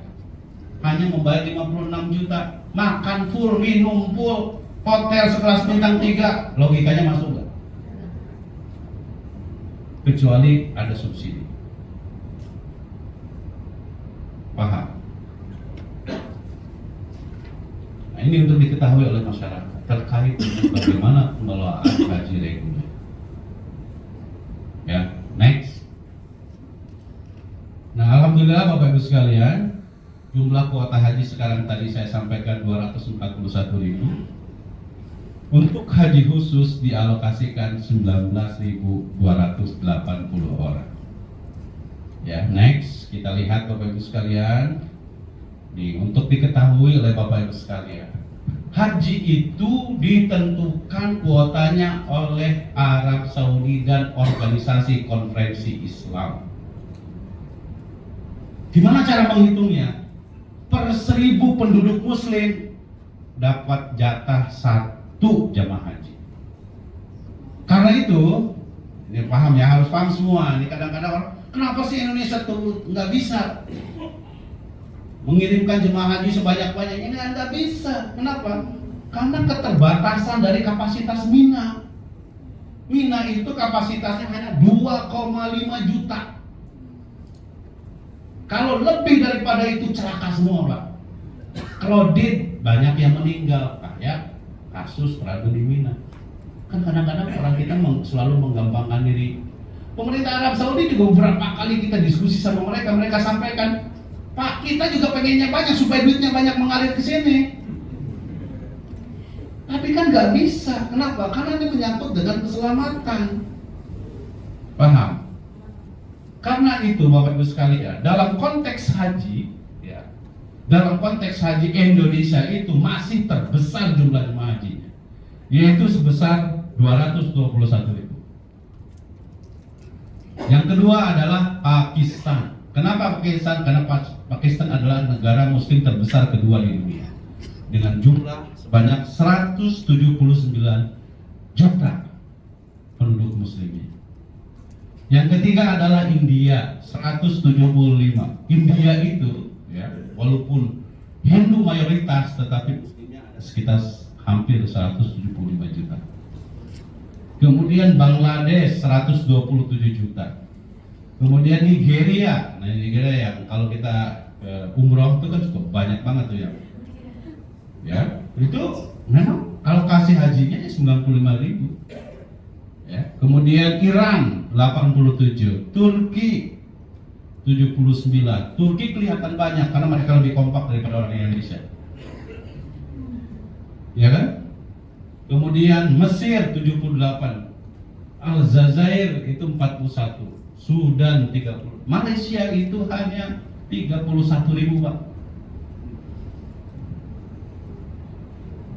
hanya membayar 56 juta, makan full, minum full, hotel sekelas bintang 3, logikanya masuk nggak? Kecuali ada subsidi. Paham? Nah, ini untuk diketahui oleh masyarakat terkait dengan bagaimana pengelolaan haji reguler. Ya, next. Nah, alhamdulillah Bapak Ibu sekalian, jumlah kuota haji sekarang tadi saya sampaikan 241.000. Untuk haji khusus dialokasikan 19.280 orang. Ya, next kita lihat Bapak Ibu sekalian, Nih, untuk diketahui oleh Bapak Ibu sekalian, haji itu ditentukan kuotanya oleh Arab Saudi dan organisasi konferensi Islam. Gimana cara menghitungnya? Per 1.000 penduduk muslim dapat jatah 1 jamaah haji. Karena itu, ini paham ya, harus paham semua. Ini kadang-kadang orang, kenapa sih Indonesia tuh nggak bisa mengirimkan jemaah haji sebanyak-banyaknya? Nggak bisa. Kenapa? Karena keterbatasan dari kapasitas Mina. Mina itu kapasitasnya hanya 2,5 juta. Kalau lebih daripada itu celaka semua, Pak. Crowded, banyak yang meninggal. Kayak kasus tragedi Mina. Kan kadang-kadang orang kita selalu menggampangkan diri. Pemerintah Arab Saudi juga beberapa kali kita diskusi sama mereka, mereka sampaikan, Pak, kita juga pengennya banyak supaya duitnya banyak mengalir ke sini. Tapi kan nggak bisa. Kenapa? Karena ini menyangkut dengan keselamatan. Paham? Karena itu Bapak Ibu sekalian, dalam konteks haji, ya, dalam konteks haji Indonesia itu masih terbesar jumlah jemaah haji, yaitu sebesar 221.000. Yang kedua adalah Pakistan. Kenapa Pakistan? Karena Pakistan adalah negara muslim terbesar kedua di dunia dengan jumlah sebanyak 179 juta penduduk muslimnya. Yang ketiga adalah India, 175. India itu, ya, walaupun Hindu mayoritas, tetapi muslimnya ada sekitar hampir 175 juta. Kemudian Bangladesh 127 juta. Kemudian Nigeria, nah Nigeria yang kalau kita umroh itu kan cukup banyak banget tuh ya, itu memang kalau kasih hajinya 95.000. Ya. Kemudian Iran 87, Turki 79. Turki kelihatan banyak karena mereka lebih kompak daripada orang Indonesia. Ya kan? Kemudian Mesir 78, Aljazair itu 41, Sudan 30, Malaysia itu hanya 31.000, Pak.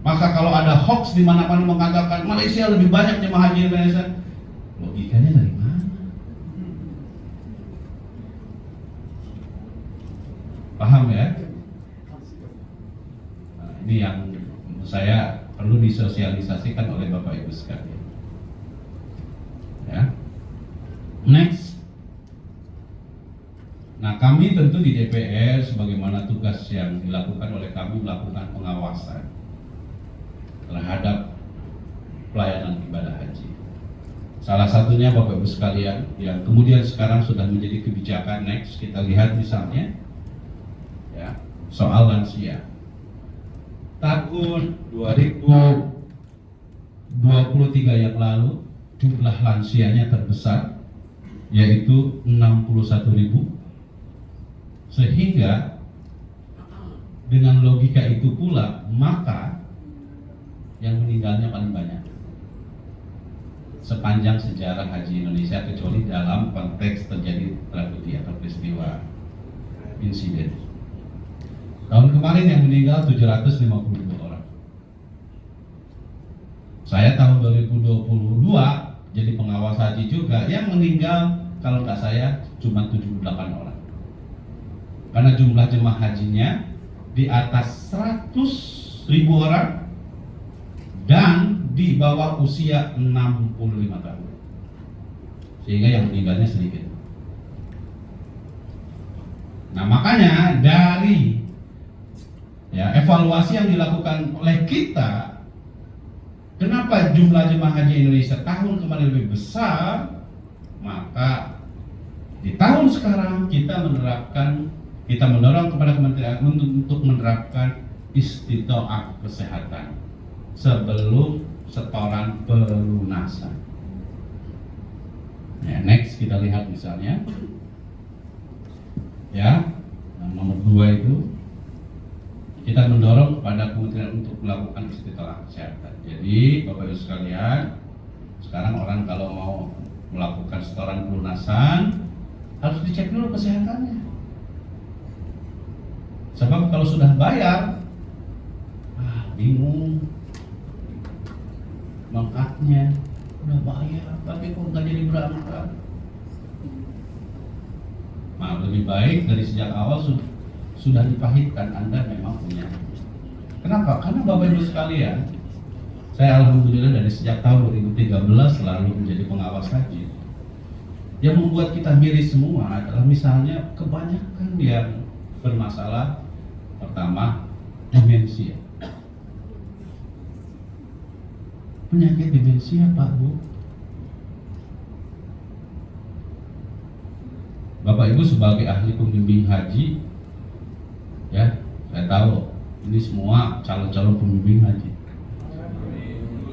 Maka kalau ada hoax di mana-mana mengatakan Malaysia lebih banyak jemaah haji Indonesia, logikanya dari mana? Paham ya? Nah, ini yang menurut saya perlu disosialisasikan oleh Bapak Ibu sekalian. Ya. Next. Nah, kami tentu di DPR sebagaimana tugas yang dilakukan oleh kami melakukan pengawasan terhadap pelayanan ibadah haji. Salah satunya Bapak Ibu sekalian yang kemudian sekarang sudah menjadi kebijakan. Next, kita lihat misalnya ya, soal lansia. Tahun 2023 yang lalu jumlah lansianya terbesar yaitu 61.000. Sehingga dengan logika itu pula maka yang meninggalnya paling banyak sepanjang sejarah haji Indonesia, kecuali dalam konteks terjadi tragedi atau peristiwa insiden. Tahun kemarin yang meninggal 752 orang. Saya tahun 2022 jadi pengawas haji juga, yang meninggal kalau nggak saya cuma 78 orang. Karena jumlah jemaah hajinya di atas 100.000 orang dan di bawah usia 65 tahun, sehingga yang meninggalnya sedikit. Nah, makanya dari evaluasi yang dilakukan oleh kita, kenapa jumlah jemaah haji Indonesia tahun kemarin lebih besar, maka di tahun sekarang kita mendorong kepada Kementerian untuk menerapkan istitoah kesehatan sebelum setoran pelunasan. Ya, next kita lihat misalnya, ya, yang nomor 2 itu kita mendorong kepada Kementerian untuk melakukan istitoah kesehatan. Jadi Bapak Ibu sekalian, sekarang orang kalau mau melakukan setoran pelunasan harus dicek dulu kesehatannya. Sebab kalau sudah bayar, bingung mangkatnya, udah bayar tapi kok nggak jadi berangkat. Nah, lebih baik dari sejak awal sudah dipahitkan Anda memang punya. Kenapa? Karena Bapak Ibu sekalian, saya alhamdulillah dari sejak tahun 2013 selalu menjadi pengawas haji. Yang membuat kita miris semua adalah misalnya kebanyakan yang bermasalah, pertama demensia. Penyakit demensia Pak Bu. Bapak Ibu sebagai ahli pembimbing haji, ya saya tahu ini semua calon-calon pembimbing haji.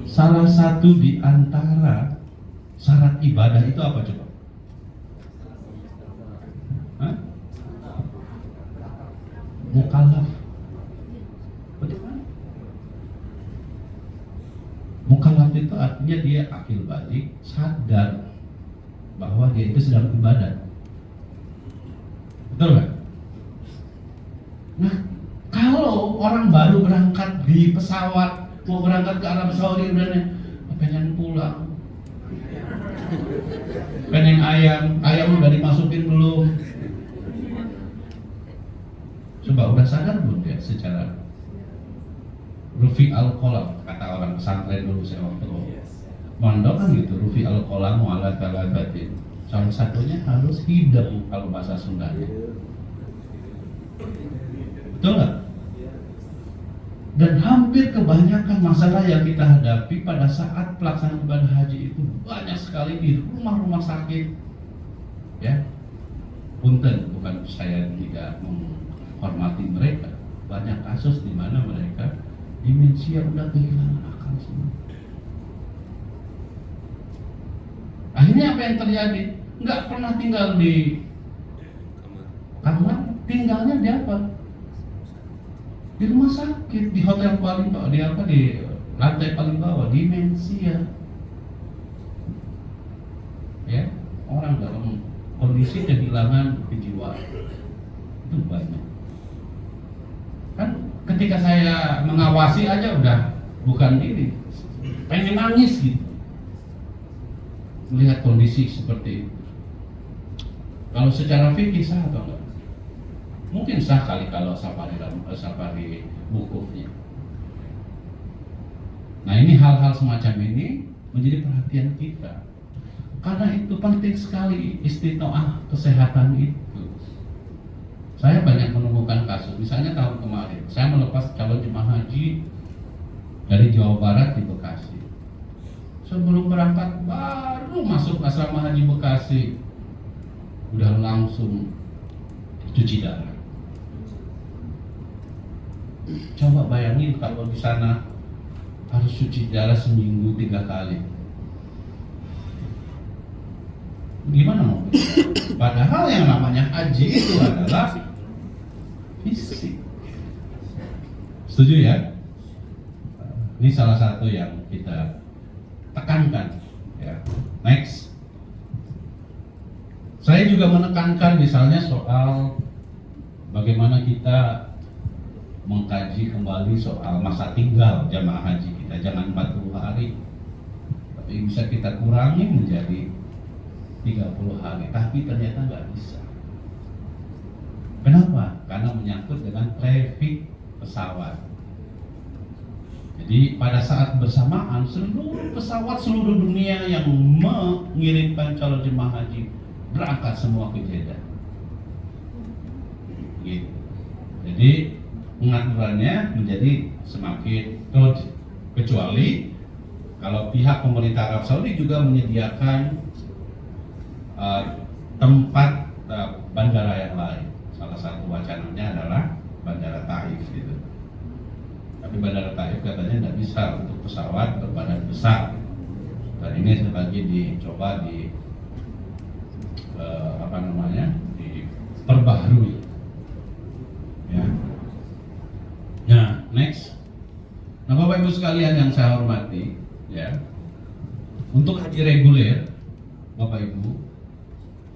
Salah satu di antara syarat ibadah itu apa coba? Hah? Mukallaf. Bagaimana? Mukallaf itu artinya dia akil balik, sadar bahwa dia itu sedang ibadah. Betul nggak? Nah, kalau orang baru berangkat di pesawat, mau berangkat ke Arab Saudi, udah pengen pulang, pengen ayam udah dimasukin belum? Coba udah sadar belum ya secara Rufi al-Qalam, kata orang pesantren dulu saya waktu mondok kan gitu, Rufi al-Qalam ala talabatin. Salah satunya harus hidup kalau bahasa Sundanya. Betul nggak? Dan hampir kebanyakan masalah yang kita hadapi pada saat pelaksanaan ibadah haji itu banyak sekali di rumah-rumah sakit. Ya, punten, bukan saya tidak menghormati mereka. Banyak kasus di mana mereka demensia udah kehilangan akal semua. Akhirnya apa yang terjadi? Nggak pernah tinggal di kamar, tinggalnya di apa? Di rumah sakit, di hotel paling bawah, di lantai paling bawah, demensia. Ya, orang dalam kondisi kehilangan kejiwaan itu banyak. Kan ketika saya mengawasi aja udah bukan ini, pengen nangis gitu melihat kondisi seperti itu. Kalau secara fikih sah atau enggak? Mungkin sah kali kalau safari wukufnya. Nah, ini hal-hal semacam ini menjadi perhatian kita. Karena itu penting sekali istitoah kesehatan itu. Saya banyak menemukan kasus, misalnya tahun kemarin saya melepas calon jemaah haji dari Jawa Barat di Bekasi. Sebelum berangkat baru masuk asrama haji Bekasi, udah langsung cuci darah. Coba bayangin kalau di sana harus cuci darah seminggu 3 kali. Gimana mau? Padahal yang namanya haji itu adalah fisik. Setuju ya? Ini salah satu yang kita tekankan. Ya. Next. Saya juga menekankan misalnya soal bagaimana kita mengkaji kembali soal masa tinggal jamaah haji kita. Jangan 40 hari, tapi bisa kita kurangi menjadi 30 hari. Tapi ternyata nggak bisa. Kenapa? Karena menyangkut dengan traffic pesawat. Jadi pada saat bersamaan seluruh pesawat seluruh dunia yang mengirimkan calon jemaah haji berangkat semua ke Jeddah. Gitu. Jadi pengaturannya menjadi semakin rumit. Kecuali kalau pihak pemerintah Arab Saudi juga menyediakan tempat bandara yang lain. Salah satu wacananya adalah Bandara Taif gitu. Tapi Bandara Taif katanya tidak bisa untuk pesawat berbadan besar. Dan ini lagi dicoba diperbaharui. Ya. Nah, next. Nah, Bapak Ibu sekalian yang saya hormati, ya. Untuk haji reguler, Bapak Ibu,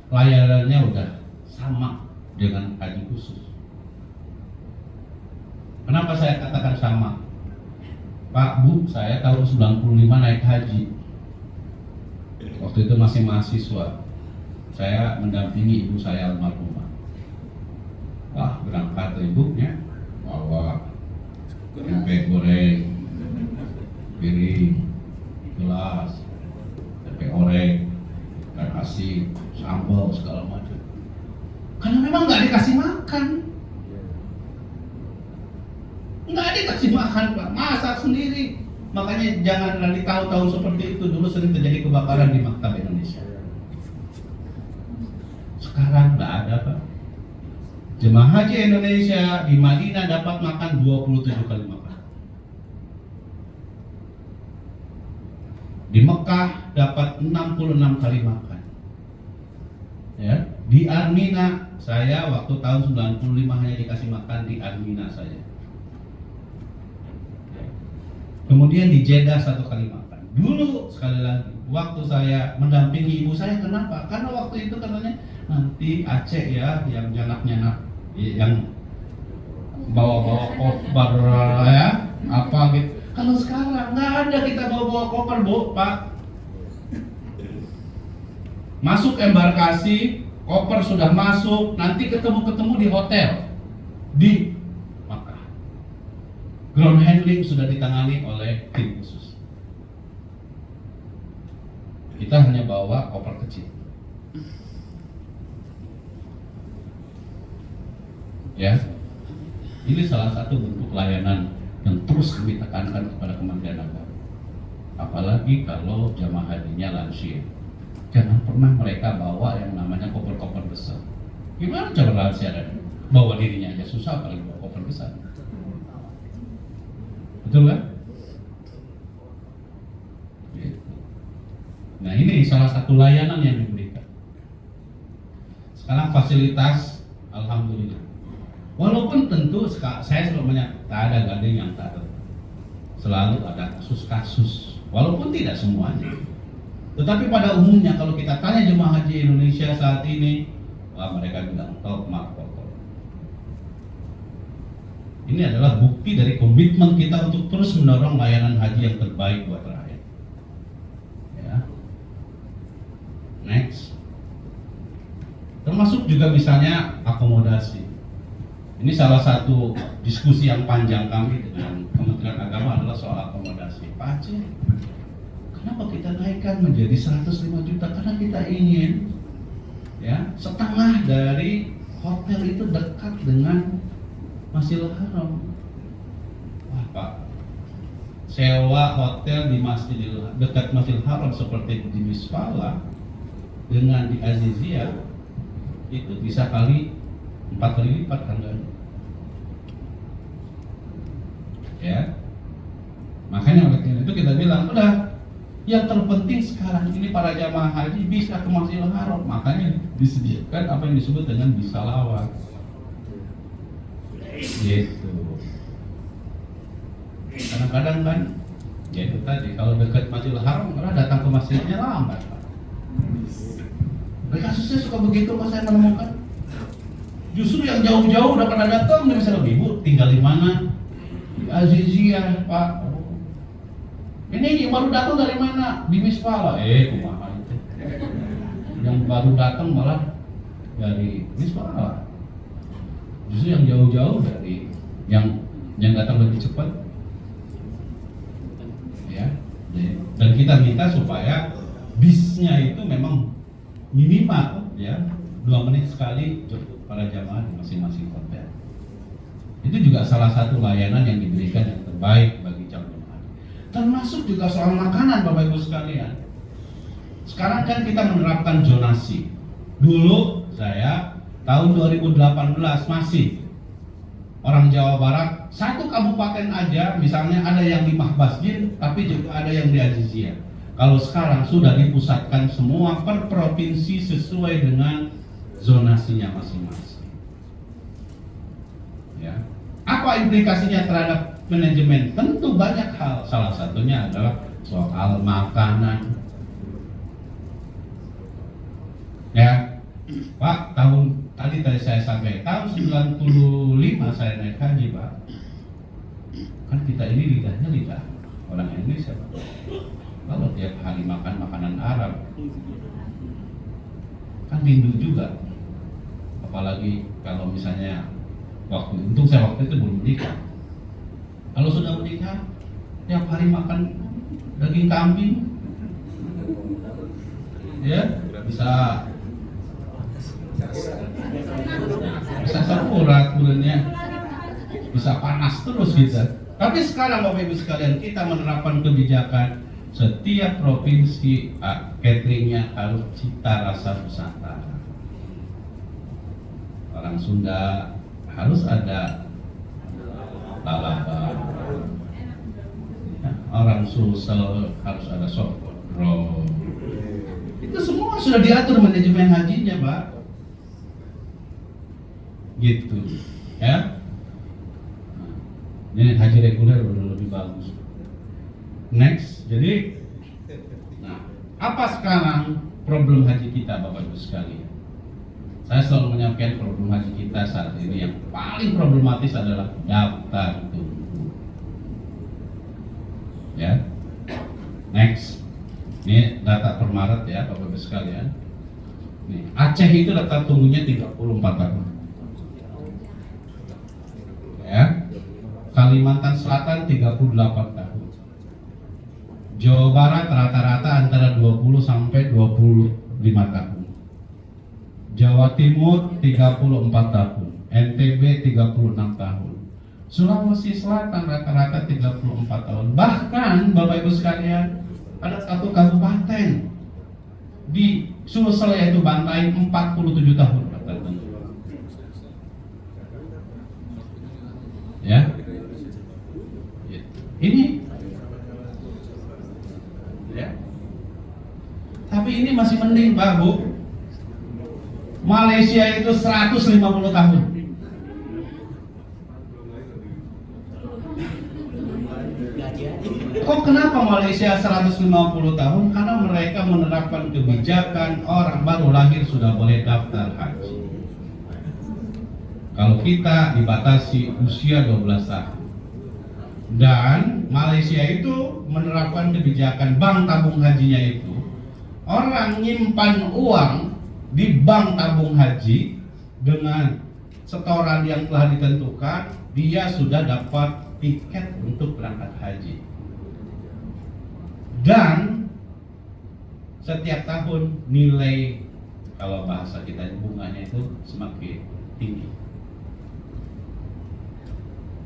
layanannya udah sama dengan haji khusus. Kenapa saya katakan sama? Pak, Bu, saya tahun 95 naik haji. Waktu itu masih mahasiswa. Saya mendampingi ibu saya almarhumah. Wah, berangkat ibunya bawa tempe goreng, piring, gelas, tempe orek, ikan asin, sambal segala macam. Karena memang nggak dikasih makan, nggak dikasih makan Pak, masak sendiri. Makanya jangan nanti tahu-tahu seperti itu. Dulu sering terjadi kebakaran di Maktab Indonesia. Sekarang nggak ada Pak. Jemaah haji Indonesia di Madinah dapat makan 27 kali makan. Di Mekah dapat 66 kali makan. Ya, di Armina saya waktu tahun 95 hanya dikasih makan di Armina saja. Kemudian di Jeddah 1 kali makan. Dulu sekali lagi waktu saya mendampingi ibu saya, kenapa? Karena waktu itu katanya nanti Aceh ya yang nyanak-nyanak, yang bawa-bawa koper ya apa gitu. Kalau sekarang nggak ada kita bawa-bawa koper, Bu, Pak. Masuk embarkasi, koper sudah masuk, nanti ketemu di hotel di Makkah. Ground handling sudah ditangani oleh tim khusus. Kita hanya bawa koper kecil. Ya, ini salah satu bentuk layanan yang terus kami tekankan kepada Kementerian Agama. Apalagi kalau jamaah hajinya lansia, jangan pernah mereka bawa yang namanya koper-koper besar. Gimana cara lansia dan bawa dirinya aja susah, apalagi bawa koper besar. Betul kan? Nah, ini salah satu layanan yang diberikan. Sekarang fasilitas, alhamdulillah. Walaupun tentu saya selalu menyatakan tak ada gading yang tak ada. Selalu ada kasus-kasus, walaupun tidak semuanya. Tetapi pada umumnya kalau kita tanya jemaah haji Indonesia saat ini, wah mereka bilang top mark. Ini adalah bukti dari komitmen kita untuk terus mendorong layanan haji yang terbaik buat rakyat. Ya. Next. Termasuk juga misalnya akomodasi. Ini salah satu diskusi yang panjang kami dengan Kementerian Agama adalah soal akomodasi. Pak Aceh, kenapa kita naikkan menjadi 105 juta? Karena kita ingin ya setengah dari hotel itu dekat dengan Masjidil Haram. Wah Pak, sewa hotel di dekat Masjidil Haram seperti di Misfala dengan di Azizia itu bisa 4 kali lipat harganya. Ya, makanya oleh karena itu kita bilang udah, yang terpenting sekarang ini para jamaah haji bisa ke Masjidil Haram, makanya disediakan apa yang disebut dengan bisalawat. Gitu. Kadang-kadang kan, ya itu tadi kalau dekat Masjidil Haram malah datang ke masjidnya lambat. Nah, kasusnya suka begitu pas saya menemukan. Justru yang jauh-jauh udah pada datang, dia bisa lebih, Bu, tinggal di mana? Di Azizia, Pak. Ini baru datang dari mana? Di Misfala. Kumaha itu. Yang baru datang malah dari Misfala. Justru yang jauh-jauh dari yang datang lebih cepat. Ya. Dan kita minta supaya bisnya itu memang minimal ya 2 menit sekali jemput para jamaah di masing-masing hotel. Itu juga salah satu layanan yang diberikan yang terbaik bagi calon jemaah. Termasuk juga soal makanan, Bapak Ibu sekalian. Sekarang kan kita menerapkan zonasi. Dulu saya tahun 2018 masih orang Jawa Barat, satu kabupaten aja, misalnya ada yang di Mahbasjin, tapi juga ada yang di Azizia. Kalau sekarang sudah dipusatkan semua per provinsi sesuai dengan zonasinya masing-masing. Ya. Apa implikasinya terhadap manajemen? Tentu banyak hal. Salah satunya adalah soal makanan. Ya, Pak, tadi saya sampaikan tahun 95 saya naik haji, Pak. Kan kita ini lidahnya lidah orang Indonesia. Kalau tiap hari makan makanan Arab, kan rindu juga. Apalagi kalau misalnya untung saya waktu itu belum menikah. Kalau sudah menikah, tiap hari makan daging kambing, ya bisa sakurat bulannya, bisa panas terus kita. Tapi sekarang Bapak Ibu sekalian, kita menerapkan kebijakan setiap provinsi cateringnya harus cita rasa Nusantara. Orang Sunda harus ada lalaba, orang Sulsel harus ada sop kodro. Itu semua sudah diatur manajemen hajinya, Pak. Gitu, ya. Ini haji reguler udah lebih bagus. Next, jadi, apa sekarang problem haji kita, Bapak Ibu sekalian? Saya selalu menyampaikan problem haji kita saat ini yang paling problematis adalah daftar tunggu. Ya, next, ini data per Maret ya, Bapak Ibu sekalian. Nih, Aceh itu daftar tunggunya 34 tahun. Ya, Kalimantan Selatan 38 tahun. Jawa Barat rata-rata antara 20 sampai 25 tahun. Jawa Timur 34 tahun, NTB 36 tahun, Sulawesi Selatan rata-rata 34 tahun. Bahkan Bapak Ibu sekalian, ada satu kabupaten di Sulsel yaitu Bantaeng 47 tahun. Ya, ini, ya. Tapi ini masih mending, Pak Bu. Malaysia itu 150 tahun. Kok kenapa Malaysia 150 tahun? Karena mereka menerapkan kebijakan orang baru lahir sudah boleh daftar haji. Kalau kita dibatasi usia 12 tahun. Dan Malaysia itu menerapkan kebijakan bank tabung hajinya itu, orang nyimpan uang di bank tabung haji dengan setoran yang telah ditentukan, dia sudah dapat tiket untuk berangkat haji. Dan setiap tahun nilai, kalau bahasa kita bunganya itu semakin tinggi.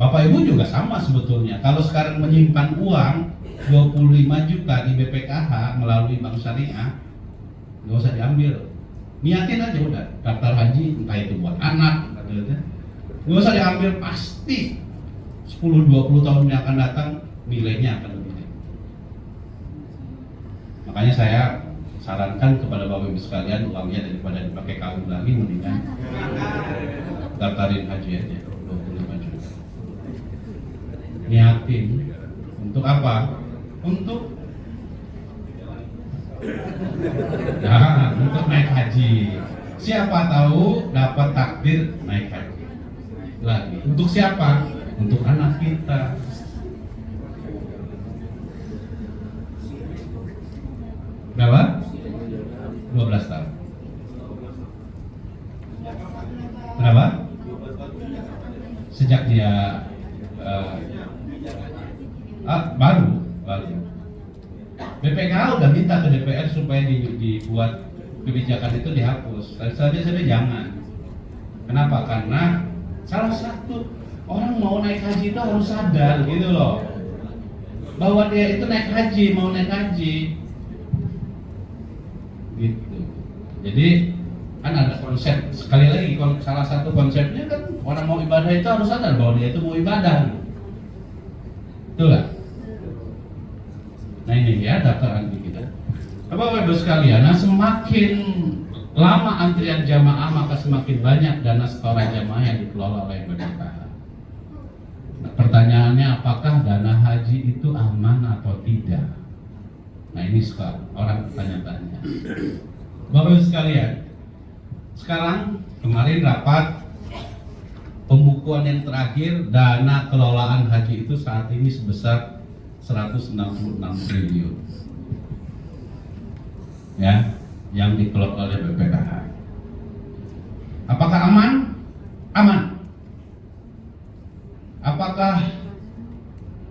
Bapak Ibu juga sama sebetulnya. Kalau sekarang menyimpan uang 25 juta di BPKH melalui bank syariah, nggak usah diambil. Niatin aja udah daftar haji, entah itu buat anak, nggak usah diambil, pasti 10-20 tahun yang akan datang nilainya akan lebih tinggi. Makanya saya sarankan kepada Bapak Ibu sekalian, uangnya daripada dipakai kawin lagi, mendingan daftarin haji aja 25 juta. Niatin untuk apa? Untuk untuk naik haji. Siapa tahu dapat takdir naik haji lagi. Untuk siapa? Untuk anak kita. Berapa? 12 tahun. Berapa? Sejak dia baru. BPKH udah minta ke DPR supaya dibuat kebijakan itu dihapus. Tadi saja jangan. Kenapa? Karena salah satu orang mau naik haji itu harus sadar gitu loh, bahwa dia itu naik haji, mau naik haji gitu. Jadi kan ada konsep, sekali lagi salah satu konsepnya kan orang mau ibadah itu harus sadar bahwa dia itu mau ibadah. Itulah. Nah ini ya daftar haji kita. Bapak Ibu sekalian, nah semakin lama antrian jamaah maka semakin banyak dana setoran jamaah yang dikelola oleh BPKH. Nah, pertanyaannya, apakah dana haji itu aman atau tidak? Nah ini sekarang orang tanya-tanya. Bapak Ibu sekalian, sekarang kemarin rapat pengakuan yang terakhir, dana kelolaan haji itu saat ini sebesar 166 triliun. Ya, yang dikelola oleh BPKH. Apakah aman? Aman. Apakah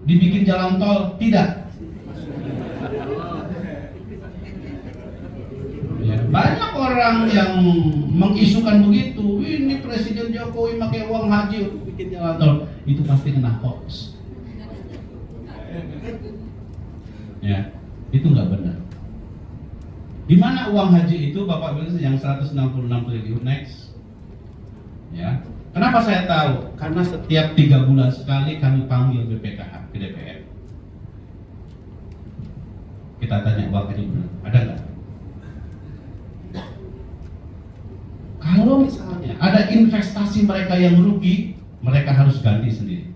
dibikin jalan tol? Tidak. Ya, banyak orang yang mengisukan begitu. Ini Presiden Jokowi pakai uang haji untuk bikin jalan tol. Itu pasti kena hoax. Ya, itu nggak benar. Di mana uang haji itu, Bapak bilang yang 166 triliun next? Ya, kenapa saya tahu? Karena setiap 3 bulan sekali kami panggil BPKH ke DPR. Kita tanya uang haji benar, ada nggak? Kalau misalnya ada investasi mereka yang rugi, mereka harus ganti sendiri.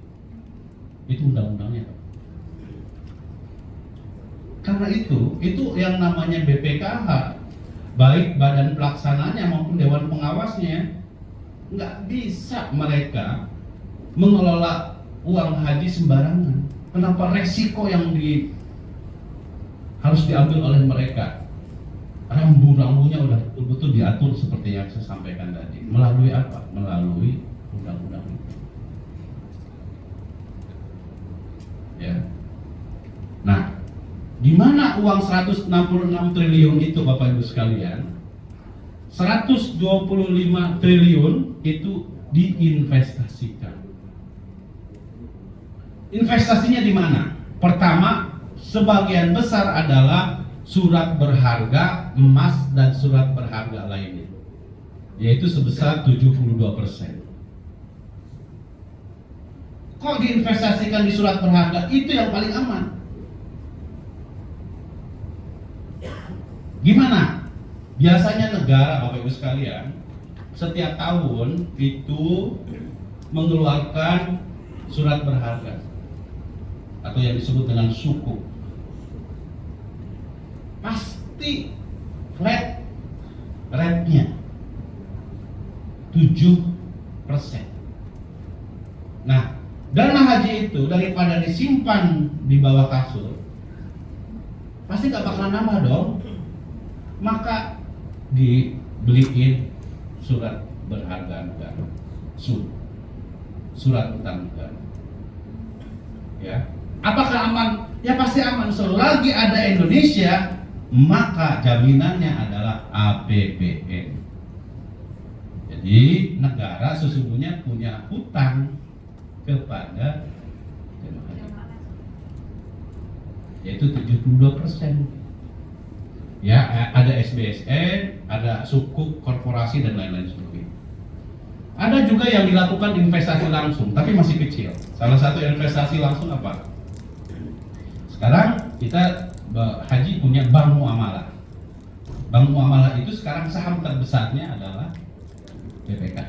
Itu undang-undangnya. Karena itu yang namanya BPKH, baik badan pelaksananya maupun dewan pengawasnya, nggak bisa mereka mengelola uang haji sembarangan. Kenapa? Resiko yang harus diambil oleh mereka, rambu-rambunya udah betul-betul diatur seperti yang saya sampaikan tadi. Melalui apa? Melalui undang-undang itu. Ya. Nah, di mana uang 166 triliun itu, Bapak Ibu sekalian? 125 triliun itu diinvestasikan. Investasinya di mana? Pertama, sebagian besar adalah surat berharga emas dan surat berharga lainnya, yaitu sebesar 72%. Kok diinvestasikan di surat berharga? Itu yang paling aman. Gimana? Biasanya negara, Bapak Ibu sekalian, setiap tahun itu mengeluarkan surat berharga atau yang disebut dengan sukuk. Pasti flat rate-nya 7%. Nah, dana haji itu daripada disimpan di bawah kasur, pasti nggak bakalan nambah dong. Maka dibeliin surat berharga negara, surat utang negara. Ya, apakah aman? Ya pasti aman. Selagi ada Indonesia, maka jaminannya adalah APBN. Jadi negara sesungguhnya punya hutang kepada jemaah haji, yaitu 72%. Ya, ada SBSN, ada sukuk korporasi dan lain-lain sebagainya. Ada juga yang dilakukan investasi langsung, tapi masih kecil. Salah satu investasi langsung apa? Sekarang kita haji punya bank muamalah. Bank muamalah itu sekarang saham terbesarnya adalah BPKH.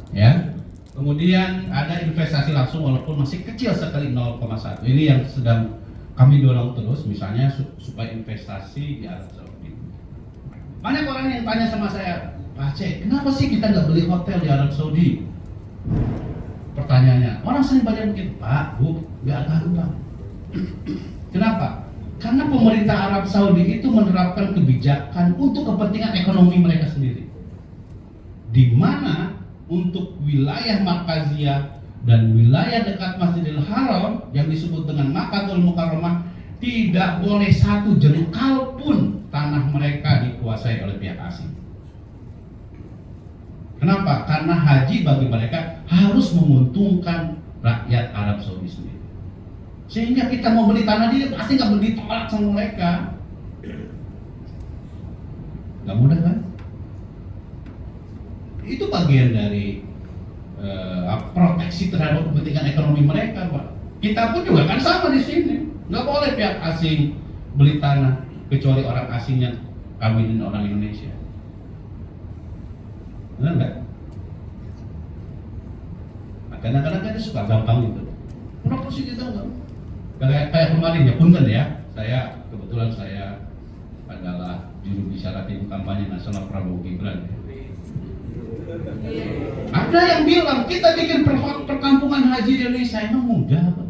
Ya. Kemudian ada investasi langsung walaupun masih kecil sekali 0,1. Ini yang sedang kami dorong terus, misalnya supaya investasi di Arab Saudi. Banyak orang yang tanya sama saya, Pak Aceh, kenapa sih kita nggak beli hotel di Arab Saudi? Pertanyaannya, orang sering banyak mungkin, Pak, Bu, nggak gampang. Kenapa? Karena pemerintah Arab Saudi itu menerapkan kebijakan untuk kepentingan ekonomi mereka sendiri, di mana untuk wilayah Markaziyah dan wilayah dekat Masjidil Haram yang disebut dengan Makkatul Mukarramah tidak boleh satu jengkal pun tanah mereka dikuasai oleh pihak asing. Kenapa? Karena haji bagi mereka harus menguntungkan rakyat Arab Saudi sendiri. Sehingga kita mau beli tanah dia pasti nggak ditolak sama mereka. Nggak mudah kan? Itu bagian dari proteksi terhadap kepentingan ekonomi mereka, Pak. Kita pun juga kan sama di sini. Nggak boleh pihak asing beli tanah kecuali orang asingnya kawinin orang Indonesia. Benar nggak? Nah, kadang-kadang kita suka gampang gitu. Kenapa sih kita nggak? Kayak kemarin ya, punten ya. Kebetulan saya adalah juru bicara tim kampanye nasional Prabowo Gibran. Ada yang bilang kita bikin perkampungan haji di Indonesia emang mudah, Pak.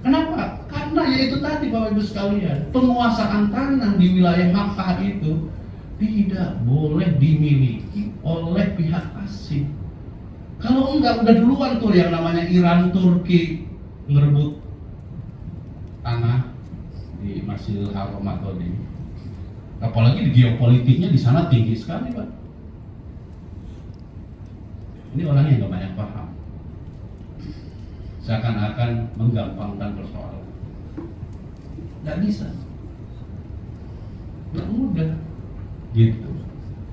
Kenapa? Karena yaitu tadi Bapak Ibu sekalian, penguasaan tanah di wilayah Makkah itu tidak boleh dimiliki oleh pihak asing. Kalau enggak, udah duluan tuh yang namanya Iran, Turki ngerebut tanah di Masjidil Haram atau di, apalagi di geopolitiknya di sana tinggi sekali, Pak. Ini orang yang nggak banyak paham, seakan-akan menggampangkan persoalan. Nggak bisa, nggak mudah, gitu.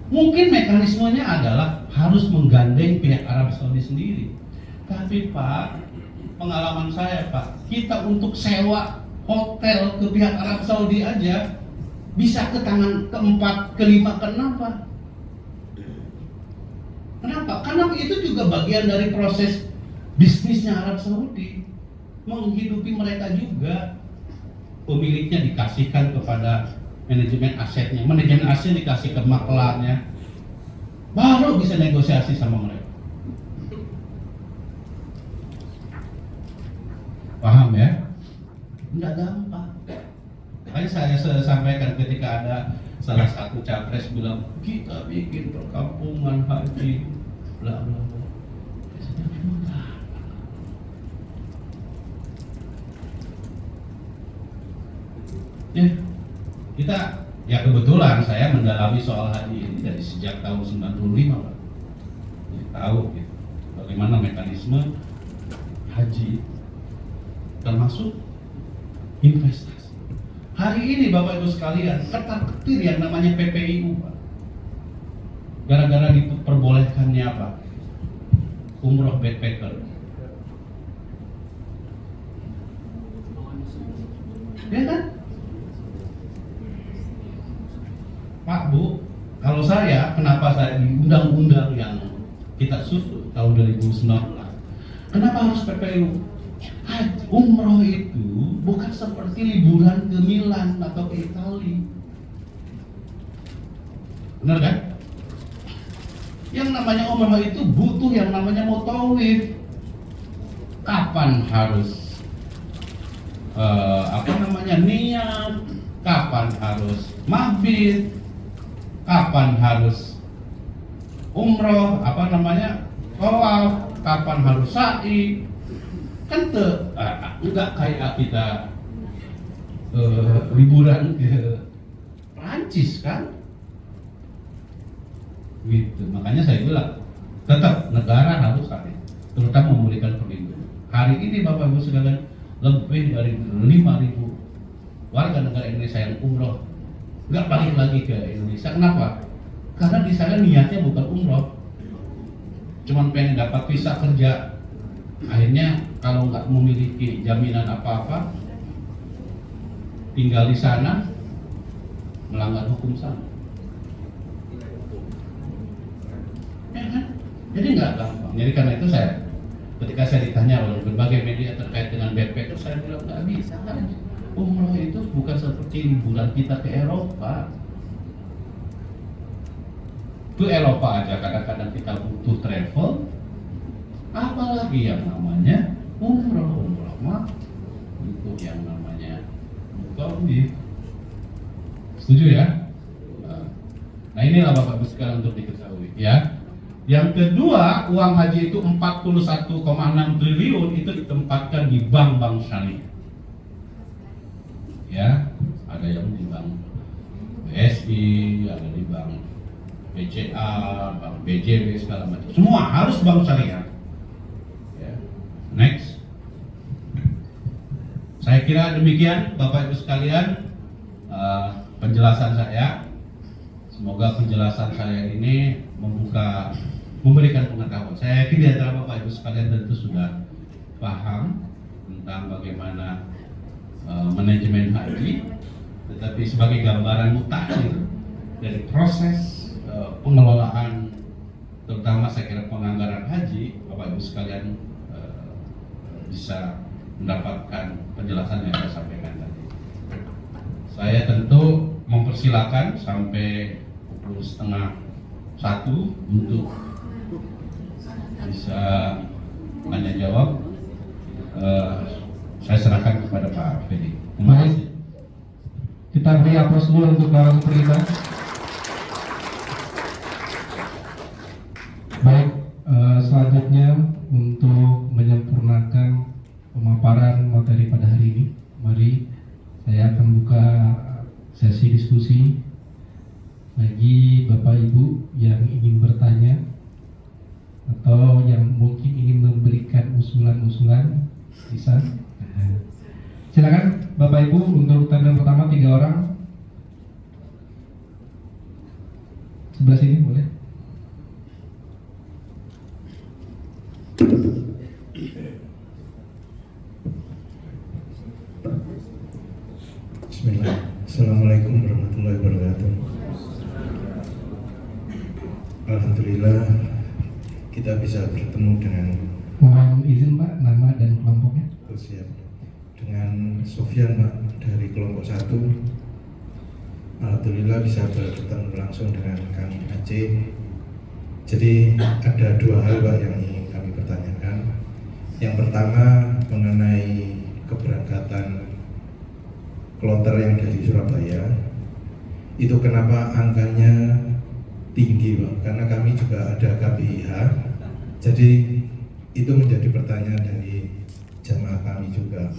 Mungkin mekanismenya adalah harus menggandeng pihak Arab Saudi sendiri. Tapi Pak, pengalaman saya Pak, kita untuk sewa hotel ke pihak Arab Saudi aja bisa ke tangan keempat, kelima, keenam Pak. Kenapa? Karena itu juga bagian dari proses bisnisnya Arab Saudi, menghidupi mereka juga. Pemiliknya dikasihkan kepada manajemen asetnya, manajemen aset dikasih ke maklarnya, baru bisa negosiasi sama mereka. Paham ya? Nggak gampang. Makanya saya sampaikan ketika ada salah satu capres bilang kita bikin perkampungan haji, bla bla bla. Ya, kita ya kebetulan saya mendalami soal haji ini dari sejak tahun 95 Pak. Ya, tahu gitu, bagaimana mekanisme haji termasuk investasi. Hari ini Bapak Ibu sekalian, ketar-ketir yang namanya PPIU Pak. Gara-gara diperbolehkannya apa? Umroh backpacker. Ya kan? Pak Bu, kalau saya, kenapa saya di undang-undang yang kita susun tahun 2019, kenapa harus PPU? Umroh itu bukan seperti liburan ke Milan atau ke Italia. Benar kan? Yang namanya umroh itu butuh yang namanya mutawif. Kapan harus niat, kapan harus mabit, kapan harus umroh, tawaf, kapan harus sa'i. Kan enggak kayak kita liburan ke Prancis kan, gitu. Makanya saya bilang tetap negara harus hadir, terutama memberikan perlindungan. Hari ini Bapak Ibu sekalian, lebih dari 5.000 warga negara Indonesia yang umroh nggak balik lagi ke Indonesia. Kenapa? Karena di sana niatnya bukan umroh, cuman pengen dapat visa kerja. Akhirnya kalau nggak memiliki jaminan apa-apa, tinggal di sana, melanggar hukum sana. Ya kan? Jadi nggak gampang. Jadi karena itu ketika saya ditanya oleh berbagai media terkait dengan backpacker, saya bilang nggak bisa kan. Umroh itu bukan seperti liburan kita ke Eropa. Ke Eropa aja kadang-kadang kita butuh travel, apalagi yang namanya umroh mah butuh yang namanya mutawif. Setuju ya? Nah inilah Bapak Ibu sekalian untuk diketahui ya. Yang kedua, uang haji itu 41,6 triliun itu ditempatkan di bank-bank syariah. Ya, ada yang di bank BSI, ada di bank BCA, bank BJB, segala macam. Semua harus bank syariah. Ya. Next. Saya kira demikian Bapak Ibu sekalian penjelasan saya. Semoga penjelasan saya ini memberikan pengetahuan. Saya yakin di antara Bapak Ibu sekalian tentu sudah paham tentang bagaimana manajemen haji, tetapi sebagai gambaran mutakhir dari proses pengelolaan, terutama saya kira penganggaran haji, Bapak Ibu sekalian bisa mendapatkan penjelasan yang saya sampaikan tadi. Saya tentu dipersilakan sampai pukul setengah 1 untuk bisa tanya jawab. Saya serahkan kepada Pak Fedi. Terima kasih. Kita beri aplaus dulu untuk narasumber terlibat. Baik, selanjutnya untuk menyempurnakan pemaparan materi pada hari ini, mari saya akan buka sesi diskusi bagi Bapak Ibu yang ingin bertanya atau yang mungkin ingin memberikan usulan-usulan, bisa. Silakan Bapak Ibu, untuk tanda pertama 3 orang. Sebelah sini boleh. Bismillah. Assalamualaikum warahmatullahi wabarakatuh. Alhamdulillah kita bisa bertemu dengan Mohon izin Pak, nama dan kelompoknya. siap dengan Sofyan Pak dari kelompok 1. Alhamdulillah bisa bertemu langsung dengan Kang Aceh. Jadi ada 2 hal Pak yang ingin kami pertanyakan. Yang pertama mengenai keberangkatan kloter yang dari Surabaya, itu kenapa angkanya tinggi Pak? Karena kami juga ada KPIH, jadi itu menjadi pertanyaan dari jamaah kami juga.